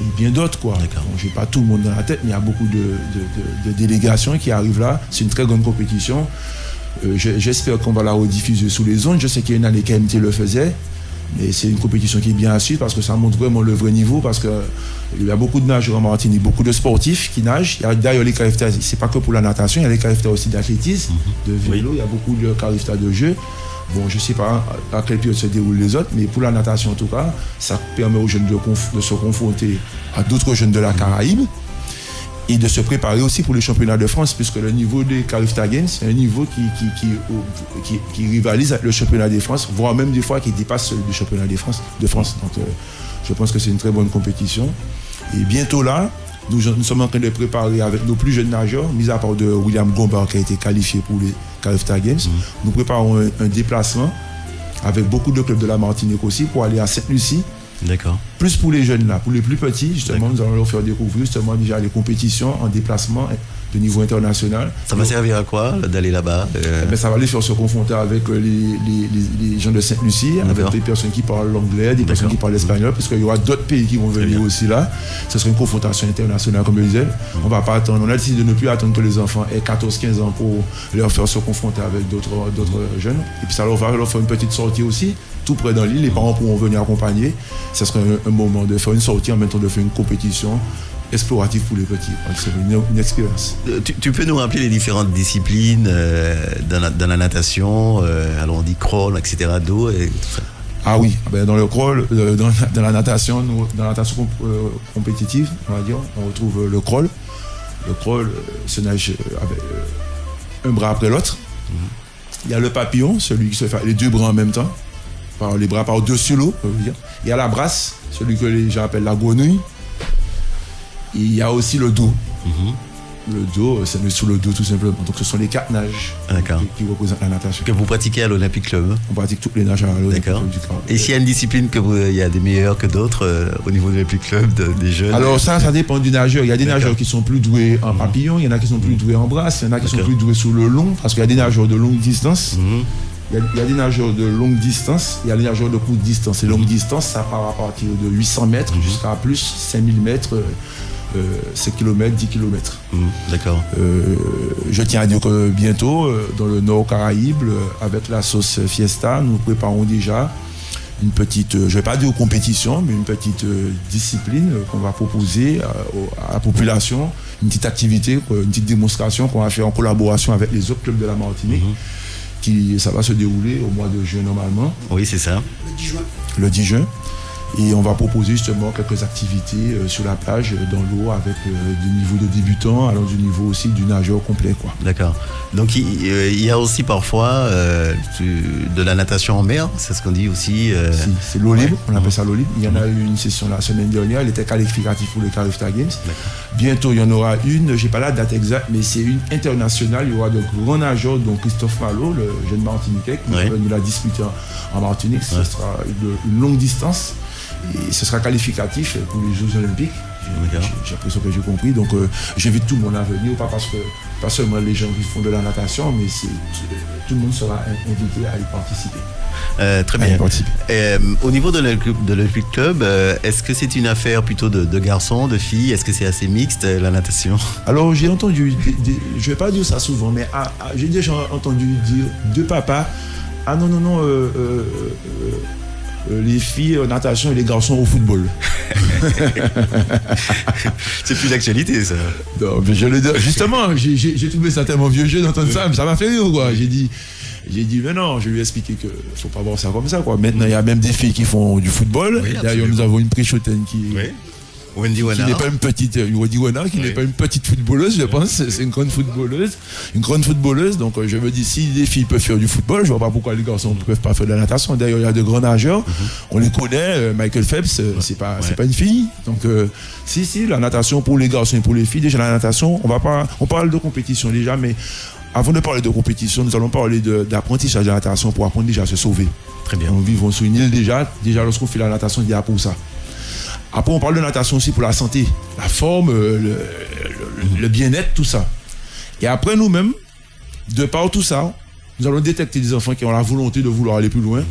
et bien d'autres, quoi. Bon, j'ai pas tout le monde dans la tête, mais il y a beaucoup de délégations qui arrivent là. C'est une très grande compétition. J'espère qu'on va la rediffuser sous les ondes. Je sais qu'il y a une année KMT le faisait, mais c'est une compétition qui est bien à suivre parce que ça montre vraiment le vrai niveau, parce qu'il y a beaucoup de nageurs en Martinique, beaucoup de sportifs qui nagent. Il y a d'ailleurs les cariftas, c'est pas que pour la natation, il y a les cariftas aussi d'athlétisme, de vélo, il y a beaucoup de cariftas de jeu. Bon, je ne sais pas à quelle période se déroulent les autres, mais pour la natation en tout cas, ça permet aux jeunes de se confronter à d'autres jeunes de la Caraïbe et de se préparer aussi pour les championnats de France, puisque le niveau des Carifta Games, c'est un niveau qui rivalise avec le championnat de France, voire même des fois qui dépasse le championnat de France. Donc je pense que c'est une très bonne compétition. Et bientôt là, nous sommes en train de préparer avec nos plus jeunes nageurs, mis à part de William Gombar qui a été qualifié pour les Carifta Games. Nous préparons un déplacement avec beaucoup de clubs de la Martinique aussi pour aller à Sainte-Lucie. D'accord. Plus pour les jeunes là, pour les plus petits, justement, nous allons leur faire découvrir justement déjà les compétitions en déplacement de niveau international. Ça va servir à quoi d'aller là-bas Ça va les faire se confronter avec les gens de Sainte-Lucie, avec des personnes qui parlent l'anglais, des personnes qui parlent l'espagnol, parce qu'il y aura d'autres pays qui vont venir aussi là. Ce sera une confrontation internationale, comme je disais. On va pas attendre, on a décidé de ne plus attendre que les enfants aient 14-15 ans pour leur faire se confronter avec d'autres jeunes. Et puis ça va leur faire une petite sortie aussi, tout près dans l'île. Les parents pourront venir accompagner. Ce sera un moment de faire une sortie en même temps de faire une compétition explorative pour les petits. C'est une expérience. Tu peux nous rappeler les différentes disciplines dans la natation, alors on dit crawl, etc., dos et tout ça? Ah oui, dans le crawl, dans la natation, compétitive, on va dire, on retrouve le crawl. Le crawl se nage avec un bras après l'autre. Il y a le papillon, celui qui se fait les deux bras en même temps, les bras par-dessus l'eau. Il y a la brasse, celui que les gens appellent la grenouille. Il y a aussi le dos. Le dos, c'est sous le dos tout simplement. Donc ce sont les 4 nages qui représentent la natation. Que vous pratiquez à l'Olympic Club? On pratique toutes les nages à l'Olympic Club. Et s'il y a une discipline il y a des meilleurs que d'autres au niveau de l'Olympic Club, des jeunes? Alors ça dépend du nageur. Il y a des nageurs qui sont plus doués en papillon, il y en a qui sont plus doués en brasse, il y en a qui sont plus doués sur le long, parce qu'il y a des nageurs de longue distance. Il y a des nageurs de longue distance, il y a des nageurs de courte distance. Et longue distance, ça part à partir de 800 mètres jusqu'à plus 5000 mètres. 7 km, 10 km. D'accord. Je tiens à dire que bientôt, dans le Nord Caraïbe, avec la sauce Fiesta, nous préparons déjà une petite, je ne vais pas dire compétition, mais une petite discipline qu'on va proposer à la population, une petite activité, une petite démonstration qu'on va faire en collaboration avec les autres clubs de la Martinique. Ça va se dérouler au mois de juin normalement. Oui, c'est ça. Le 10 juin. Et on va proposer justement quelques activités sur la plage, dans l'eau, avec du niveau de débutant, alors du niveau aussi du nageur complet, quoi. D'accord. Donc il y a aussi parfois de la natation en mer, c'est ce qu'on dit aussi. Si, c'est l'eau libre, on appelle ça l'eau libre. Il y en a eu une session la semaine dernière, elle était qualificative pour les Carifta Games. Bientôt il y en aura une, j'ai pas la date exacte, mais c'est une internationale. Il y aura de grands nageurs, dont Christophe Malo, le jeune Martiniquais, qui va nous la disputer en Martinique. Ce sera une longue distance. Et ce sera qualificatif pour les Jeux Olympiques. J'ai l'impression que j'ai compris. Donc j'invite tout le monde à venir, pas seulement les gens qui font de la natation, mais tout le monde sera invité à y participer. Très bien. Au niveau de l'Olympic Club, est-ce que c'est une affaire plutôt de garçons, de filles? Est-ce que c'est assez mixte, la natation? Alors j'ai entendu, je ne vais pas dire ça souvent, mais j'ai déjà entendu dire de papa, non, les filles en natation et les garçons au football. C'est plus d'actualité, ça. Non, mais justement, j'ai trouvé ça tellement vieux jeu d'entendre ça, mais ça m'a fait rire, quoi. J'ai dit, mais non, je lui ai expliqué qu'il ne faut pas voir ça comme ça, quoi. Maintenant, il y a même des filles qui font du football. Oui, d'ailleurs, nous avons une préchotaine qui n'est pas une petite qui n'est pas une petite footballeuse, je pense, c'est une grande footballeuse. Donc je me dis, si les filles peuvent faire du football, je vois pas pourquoi les garçons ne peuvent pas faire de la natation. D'ailleurs, il y a de grands nageurs, on les connaît. Michael Phelps, c'est pas une fille. Donc si la natation pour les garçons et pour les filles, déjà la natation, on parle de compétition déjà, mais avant de parler de compétition, nous allons parler d'apprentissage de la natation pour apprendre déjà à se sauver. Très bien. Nous vivons sur une île déjà lorsqu'on fait la natation, il y a pour ça. Après, on parle de natation aussi pour la santé, la forme, le bien-être, tout ça. Et après, nous-mêmes, de par tout ça, nous allons détecter des enfants qui ont la volonté de vouloir aller plus loin.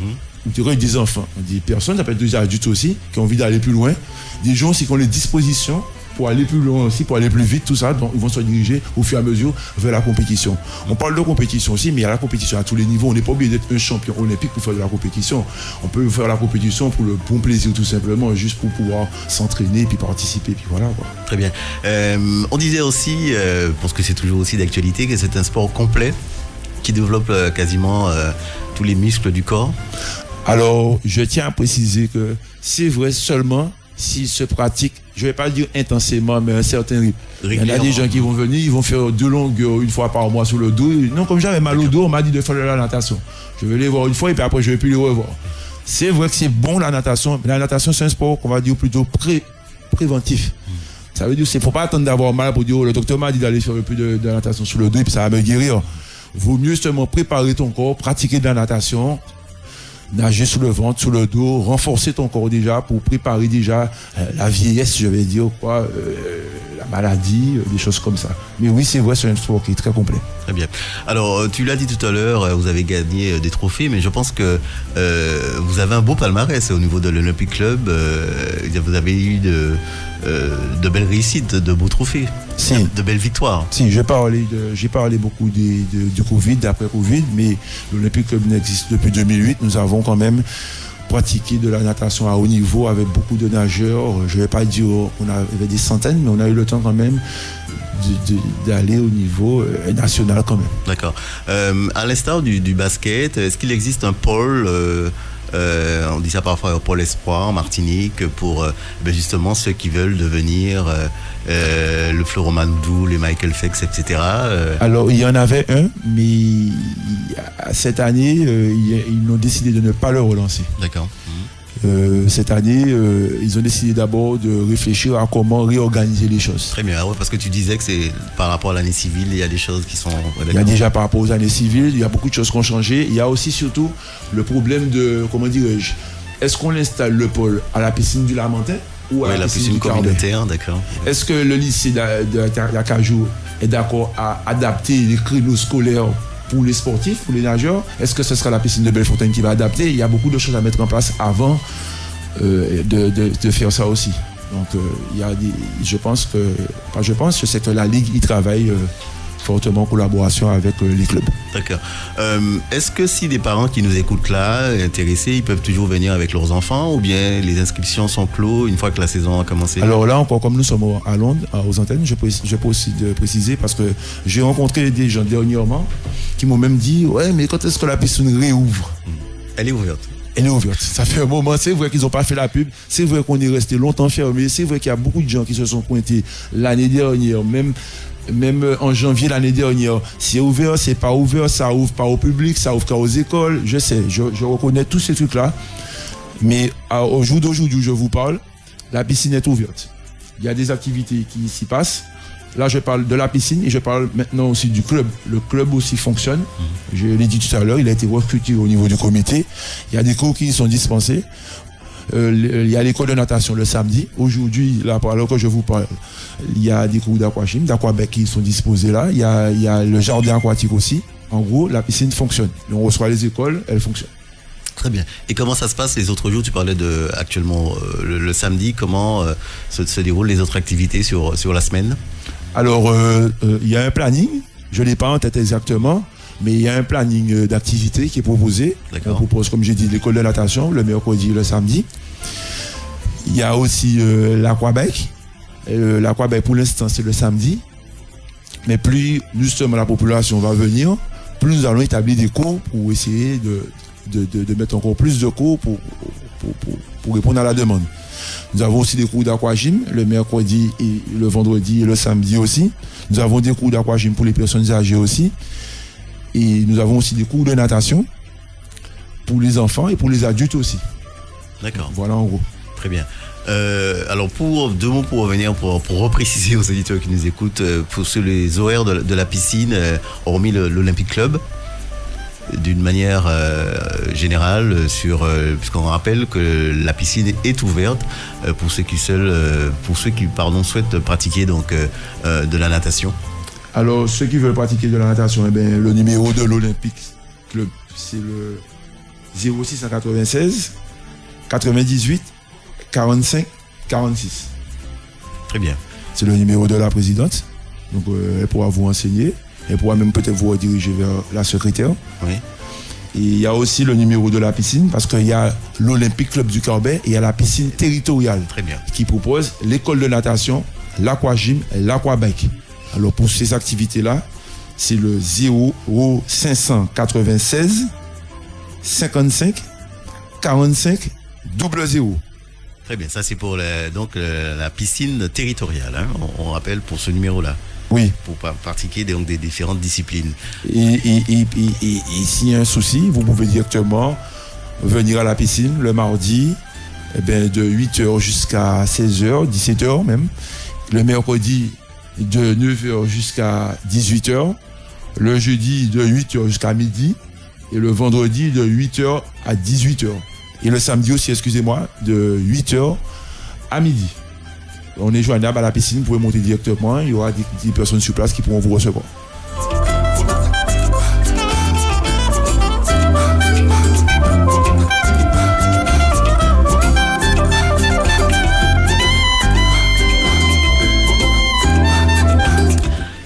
On dirait des enfants, des personnes, ça peut être des adultes aussi, qui ont envie d'aller plus loin. Des gens aussi qui ont les dispositions pour aller plus loin aussi, pour aller plus vite, tout ça. Donc, ils vont se diriger au fur et à mesure vers la compétition. On parle de compétition aussi, mais il y a la compétition à tous les niveaux. On n'est pas obligé d'être un champion olympique pour faire de la compétition. On peut faire la compétition pour le bon plaisir, tout simplement, juste pour pouvoir s'entraîner, puis participer, puis voilà, quoi. Très bien. On disait aussi, parce que c'est toujours aussi d'actualité, que c'est un sport complet qui développe quasiment tous les muscles du corps. Alors, je tiens à préciser que c'est vrai seulement s'il se pratique, je ne vais pas dire intensément, mais un certain rythme. Il y en a des gens qui vont venir, ils vont faire 2 longueurs une fois par mois sur le dos. Non, comme j'avais mal au dos, on m'a dit de faire de la natation. Je vais les voir une fois et puis après, je ne vais plus les revoir. C'est vrai que c'est bon la natation, mais la natation, c'est un sport qu'on va dire plutôt préventif. Ça veut dire qu'il ne faut pas attendre d'avoir mal pour dire le docteur m'a dit d'aller faire un peu de natation sur le dos et puis ça va me guérir. Vaut mieux justement préparer ton corps, pratiquer de la natation, nager sur le ventre, sur le dos, renforcer ton corps déjà pour préparer déjà la vieillesse, je vais dire, quoi, la maladie, des choses comme ça. Mais oui, c'est vrai, c'est un sport qui est très complet. Très bien. Alors, tu l'as dit tout à l'heure, vous avez gagné des trophées, mais je pense que vous avez un beau palmarès au niveau de l'Olympic Club. Vous avez eu de belles réussites, de beaux trophées, de belles victoires. Si, j'ai parlé beaucoup du Covid, d'après Covid, mais l'Olympic Club existe depuis 2008. Nous avons quand même pratiqué de la natation à haut niveau avec beaucoup de nageurs. Je ne vais pas dire qu'on avait des centaines, mais on a eu le temps quand même d'aller au niveau national quand même. D'accord. À l'instar du basket, est-ce qu'il existe un pôle on dit ça parfois un pôle espoir en Martinique pour justement ceux qui veulent devenir le Florent Manodou, les Michael Phelps, etc. Alors il y en avait un, mais cette année ils ont décidé de ne pas le relancer. D'accord. Cette année, ils ont décidé d'abord de réfléchir à comment réorganiser les choses. Très bien, ouais, parce que tu disais que c'est par rapport à l'année civile, il y a des choses qui sont... Il y a déjà par rapport aux années civiles, il y a beaucoup de choses qui ont changé. Il y a aussi surtout le problème de, comment dirais-je, est-ce qu'on installe le pôle à la piscine du Lamentin ou à la piscine communautaire, d'accord. Est-ce que le lycée d'Acajou est d'accord à adapter les créneaux scolaires pour les sportifs, pour les nageurs? Est-ce que ce sera la piscine de Bellefontaine qui va adapter? Il y a beaucoup de choses à mettre en place avant de faire ça aussi. Donc, je sais que la Ligue y travaille fortement en collaboration avec les clubs. D'accord. Est-ce que si des parents qui nous écoutent là, intéressés, ils peuvent toujours venir avec leurs enfants ou bien les inscriptions sont closes une fois que la saison a commencé? Alors là encore, comme nous sommes à Londres, aux antennes, je peux aussi préciser parce que j'ai rencontré des gens dernièrement qui m'ont même dit « Ouais, mais quand est-ce que la piscine réouvre ?» Elle est ouverte. Elle est ouverte. Ça fait un moment. C'est vrai qu'ils n'ont pas fait la pub. C'est vrai qu'on est resté longtemps fermé. C'est vrai qu'il y a beaucoup de gens qui se sont pointés l'année dernière, même en janvier l'année dernière. C'est ouvert, c'est pas ouvert, ça ouvre pas au public, ça ouvre qu'aux écoles. Je sais, je reconnais tous ces trucs-là. Mais au jour d'aujourd'hui où je vous parle, la piscine est ouverte. Il y a des activités qui s'y passent. Là, je parle de la piscine et je parle maintenant aussi du club. Le club aussi fonctionne. Je l'ai dit tout à l'heure, il a été recruté au niveau du comité. Il y a des cours qui sont dispensés. Il y a l'école de natation le samedi. Aujourd'hui, là, alors que je vous parle, il y a des cours d'aquagym, d'aquabec qui sont disposés là. Il y a le jardin aquatique aussi. En gros, la piscine fonctionne. On reçoit les écoles, elle fonctionne. Très bien. Et comment ça se passe les autres jours? Tu parlais actuellement le samedi. Comment se déroulent les autres activités sur la semaine? Alors, il y a un planning. Je ne l'ai pas en tête exactement. Mais il y a un planning d'activité qui est proposé. D'accord. On propose, comme j'ai dit, l'école de natation le mercredi et le samedi. Il y a aussi l'aquabec. L'aquabec, pour l'instant, c'est le samedi. Mais plus, justement, la population va venir, plus nous allons établir des cours pour essayer de mettre encore plus de cours pour répondre à la demande. Nous avons aussi des cours d'aquagym le mercredi et le vendredi et le samedi aussi. Nous avons des cours d'aquagym pour les personnes âgées aussi. Et nous avons aussi des cours de natation pour les enfants et pour les adultes aussi. D'accord. Voilà en gros. Très bien. Alors pour 2 mots pour revenir, pour repréciser aux éditeurs qui nous écoutent, sur les horaires de la piscine, hormis l'Olympic Club. d'une manière générale puisqu'on rappelle que la piscine est ouverte pour ceux qui souhaitent pratiquer donc de la natation. Alors, ceux qui veulent pratiquer de la natation, le numéro de l'Olympique Club, c'est le 0696 98 45 46. Très bien. C'est le numéro de la présidente. Donc, elle pourra vous renseigner. Elle pourra même peut-être vous rediriger vers la secrétaire. Oui. Et il y a aussi le numéro de la piscine, parce qu'il y a l'Olympique Club du Carbet et il y a la piscine territoriale. Très bien. Qui propose l'école de l'aquagym et l'aquabike. Alors pour ces activités-là, c'est le 0596 55 45 00. Très bien, ça c'est pour la piscine territoriale, hein, on rappelle pour ce numéro-là. Oui. Pour pratiquer donc des différentes disciplines. Et s'il y a un souci, vous pouvez directement venir à la piscine le mardi de 8h jusqu'à 16h, 17h même. Le mercredi de 9h jusqu'à 18h. Le jeudi de 8h jusqu'à midi. Et le vendredi de 8h à 18h. Et le samedi aussi, excusez-moi, de 8h à midi. On est joignable à la piscine, vous pouvez monter directement, il y aura des personnes sur place qui pourront vous recevoir.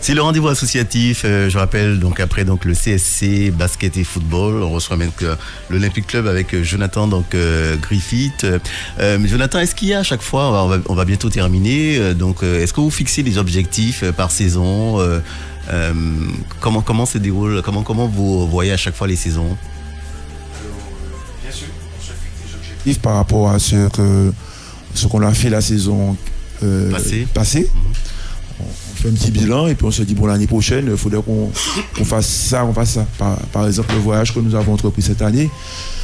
C'est le rendez-vous associatif, je rappelle, donc après donc le CSC basket et football, on reçoit même l'Olympic Club avec Jonathan Griffith. Jonathan, est-ce qu'il y a à chaque fois, on va bientôt terminer, est-ce que vous fixez des objectifs par saison, comment se déroule, comment vous voyez à chaque fois les saisons? Alors, bien sûr, on se fixe des objectifs par rapport à ce qu'on a fait la saison passée. On fait un petit bilan et puis on se dit l'année prochaine il faudrait qu'on fasse ça, par exemple le voyage que nous avons entrepris cette année,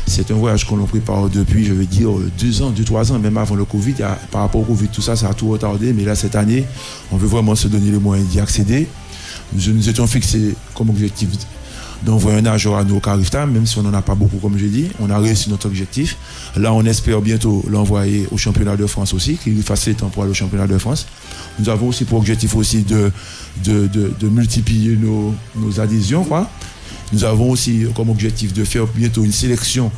c'est un voyage qu'on prépare depuis 2 ans, 3 ans, même avant le Covid. Par rapport au Covid, tout ça a tout retardé, mais là cette année on veut vraiment se donner les moyens d'y accéder. Nous étions fixés comme objectif d'envoyer un nageur à nos Carifta, même si on n'en a pas beaucoup, comme j'ai dit. On a réussi notre objectif. Là, on espère bientôt l'envoyer au championnat de France aussi, qu'il fasse les temps pour aller au championnat de France. Nous avons aussi pour objectif aussi de multiplier nos adhésions, quoi. Nous avons aussi comme objectif de faire bientôt une sélection.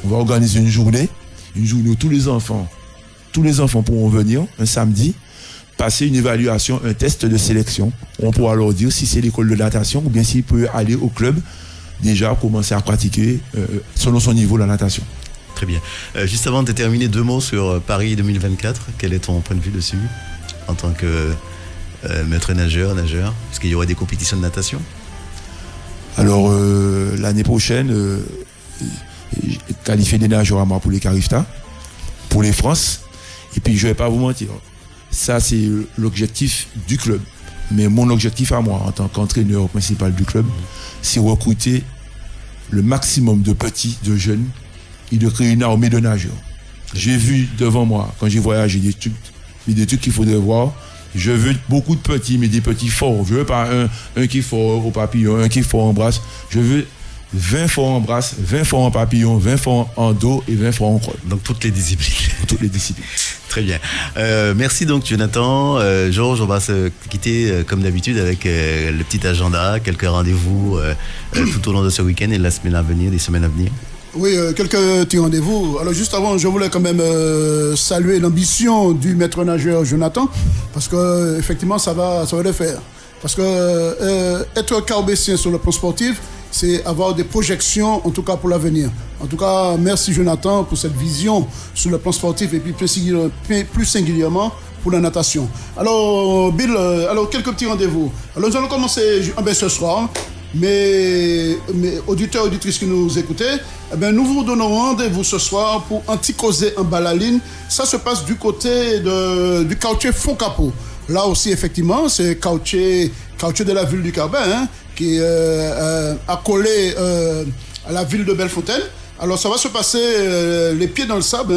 On va organiser une journée où tous les enfants pourront venir un samedi, passer une évaluation, un test de sélection. On pourra leur dire si c'est l'école de natation ou bien s'il peut aller au club, déjà commencer à pratiquer selon son niveau la natation. Très bien. Juste avant de terminer, 2 mots sur Paris 2024. Quel est ton point de vue dessus en tant que maître nageur? Est-ce qu'il y aura des compétitions de natation? Alors, l'année prochaine, qualifier des nageurs à moi pour les Carifta, pour les France. Et puis, je ne vais pas vous mentir. Ça, c'est l'objectif du club. Mais mon objectif à moi, en tant qu'entraîneur principal du club, c'est recruter le maximum de petits, de jeunes, et de créer une armée de nageurs. J'ai vu devant moi, quand j'ai voyagé, des trucs qu'il faudrait voir. Je veux beaucoup de petits, mais des petits forts. Je veux pas un qui est fort au papillon, un qui est fort en brasse. Je veux 20 forts en brasse, 20 forts en papillon, 20 forts en dos et 20 forts en crawl. Donc toutes les disciplines. Toutes les disciplines. Très bien. Merci donc Jonathan. Georges, on va se quitter comme d'habitude avec le petit agenda, quelques rendez-vous tout au long de ce week-end et la semaine à venir, des semaines à venir. Oui, quelques petits rendez-vous. Alors juste avant, je voulais quand même saluer l'ambition du maître nageur Jonathan, parce que effectivement ça va le faire. Parce que être carbécien sur le plan sportif, c'est avoir des projections, en tout cas pour l'avenir. En tout cas, merci Jonathan pour cette vision sur le plan sportif et puis plus singulièrement pour la natation. Alors Bill, quelques petits rendez-vous. Alors nous allons commencer ce soir. Mes auditeurs et auditrices qui nous écoutez, nous vous donnons rendez-vous ce soir pour Anticausé en Balaline. Ça se passe du côté du quartier Fond-Capot. Là aussi, effectivement, c'est quartier de la ville du Carbet, qui est accolé à la ville de Bellefontaine. Alors ça va se passer les pieds dans le sable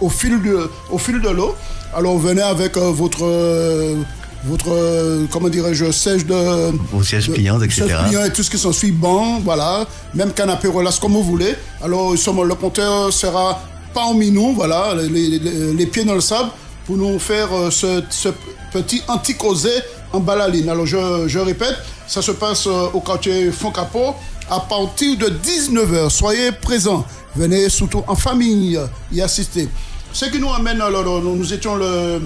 au fil de l'eau. Alors venez avec votre comment dirais-je, siège de... Vos sièges pliants, etc. Sièges pliants et tout ce qui s'ensuit, banc, voilà, même canapé relax comme vous voulez. Alors, le compteur sera parmi nous, voilà, les pieds dans le sable, pour nous faire ce petit anti-causé en Balaline. Alors, je répète, ça se passe au quartier Foncapot à partir de 19h. Soyez présents, venez surtout en famille y assister. Ce qui nous amène, nous étions le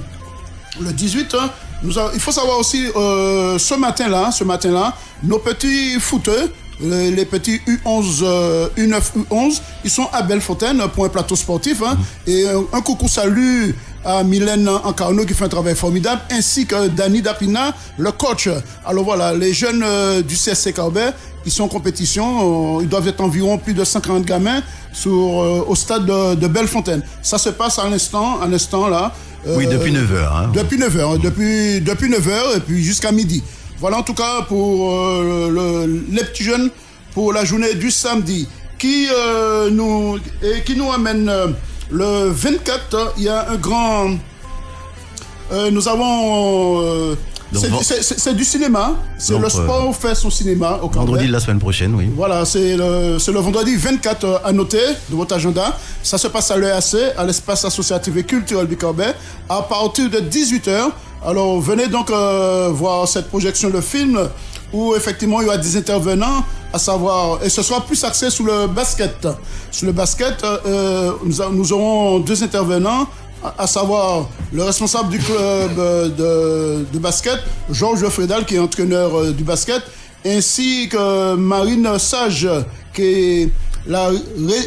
18, hein. Il faut savoir aussi, ce matin-là, nos petits footeux, les petits U11, U9, U11, ils sont à Bellefontaine pour un plateau sportif. Hein, et un coucou salut à Mylène Ancarno qui fait un travail formidable, ainsi que Danny Dapina, le coach. Alors voilà, les jeunes du CSC Carbet, ils sont en compétition. Ils doivent être environ plus de 140 gamins au stade de Bellefontaine. Ça se passe à l'instant là. Oui, depuis 9h. Hein. Depuis 9h, depuis 9h et puis jusqu'à midi. Voilà en tout cas pour les petits jeunes pour la journée du samedi qui nous amène le 24. Il y a un grand... nous avons... c'est du cinéma. C'est donc, le sport fait son cinéma au vendredi de la semaine prochaine, oui. Voilà, c'est le vendredi 24 à noter de votre agenda. Ça se passe à l'EAC, à l'espace associatif et culturel du Carbet, à partir de 18h. Alors venez donc voir cette projection de film où effectivement il y aura des intervenants, à savoir, et ce sera plus axé sur le basket. Sur le basket, nous aurons 2 intervenants, à savoir le responsable du club de basket, Georges Frédal, qui est entraîneur du basket, ainsi que Marine Sage, qui est la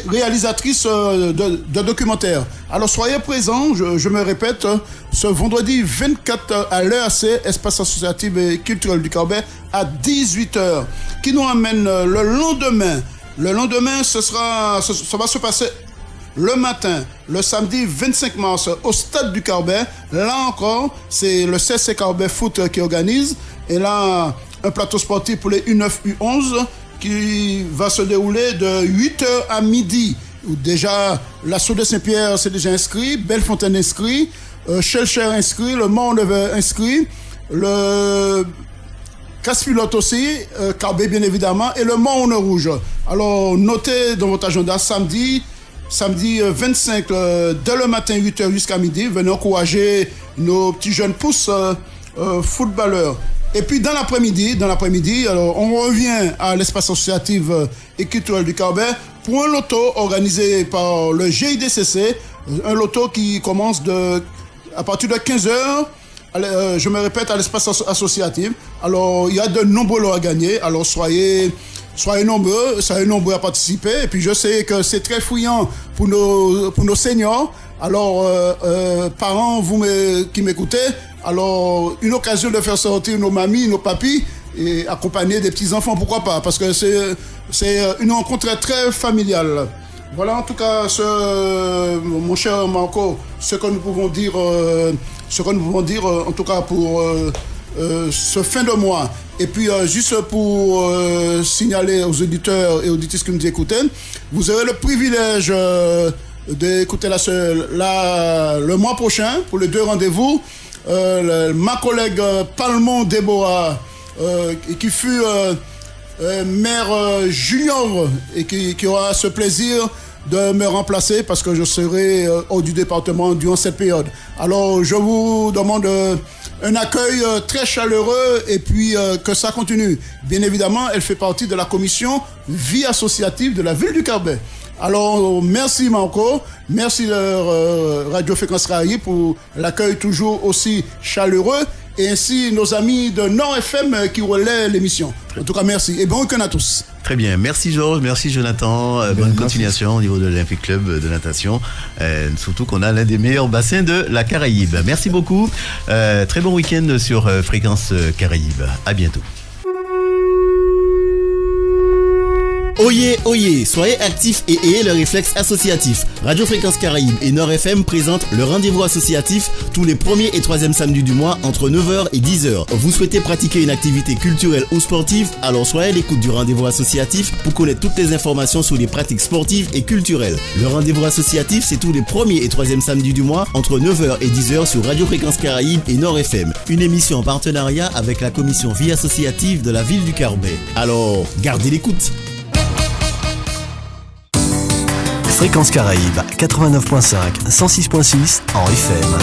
réalisatrice de documentaires. Alors soyez présents, je me répète, ce vendredi 24 à l'EAC, espace associatif et culturel du Carbet, à 18h, qui nous amène le lendemain. Le lendemain, ça va se passer le matin, le samedi 25 mars, au stade du Carbet. Là encore, c'est le CSC Carbet Foot qui organise. Et là, un plateau sportif pour les U9, U11 qui va se dérouler de 8h à midi. Où déjà, l'assaut de Saint-Pierre s'est déjà inscrit, Bellefontaine inscrit, Chelcher inscrit, le Mont-Nevers inscrit, le Casse-Pilote aussi, Carbet bien évidemment, et le Mont-Rouge. Alors, notez dans votre agenda samedi 25, dès le matin 8h jusqu'à midi, venez encourager nos petits jeunes pousses footballeurs. Et puis dans l'après-midi, alors on revient à l'espace associatif et culturel du Carbet pour un loto organisé par le GIDCC, un loto qui commence à partir de 15h, je me répète, à l'espace associatif. Alors il y a de nombreux lots à gagner, alors soyez nombreux à participer. Et puis je sais que c'est très fouillant pour nos seniors. Alors parents, qui m'écoutez, alors une occasion de faire sortir nos mamies, nos papis et accompagner des petits enfants, pourquoi pas, parce que c'est une rencontre très familiale. Voilà en tout cas mon cher Marco, ce que nous pouvons dire en tout cas pour ce fin de mois. Et puis juste pour signaler aux auditeurs et auditrices qui nous écoutent, vous aurez le privilège d'écouter le mois prochain pour les 2 rendez-vous ma collègue Palmon Déborah qui fut maire junior et qui aura ce plaisir de me remplacer parce que je serai hors du département durant cette période. Alors je vous demande un accueil très chaleureux et puis que ça continue. Bien évidemment, elle fait partie de la commission vie associative de la ville du Carbet. Alors, merci Marco, merci Radio Fréquence Caraïbe pour l'accueil toujours aussi chaleureux et ainsi nos amis de Nord FM qui relaient l'émission. En tout cas, merci et bon week-end à tous. Très bien, merci Georges, merci Jonathan, bonne continuation au niveau de l'Olympique Club de natation, surtout qu'on a l'un des meilleurs bassins de la Caraïbe. Merci beaucoup, très bon week-end sur Fréquence Caraïbe, à bientôt. Oyez, soyez actifs et ayez le réflexe associatif. Radio Fréquence Caraïbe et Nord FM présentent le rendez-vous associatif tous les 1er et 3e samedis du mois entre 9h et 10h. Vous souhaitez pratiquer une activité culturelle ou sportive? Alors soyez à l'écoute du rendez-vous associatif pour connaître toutes les informations sur les pratiques sportives et culturelles. Le rendez-vous associatif, c'est tous les 1er et 3e samedis du mois entre 9h et 10h sur Radio Fréquence Caraïbe et Nord FM. Une émission en partenariat avec la commission vie associative de la ville du Carbet. Alors, gardez l'écoute. Fréquence Caraïbe, 89.5, 106.6 en FM.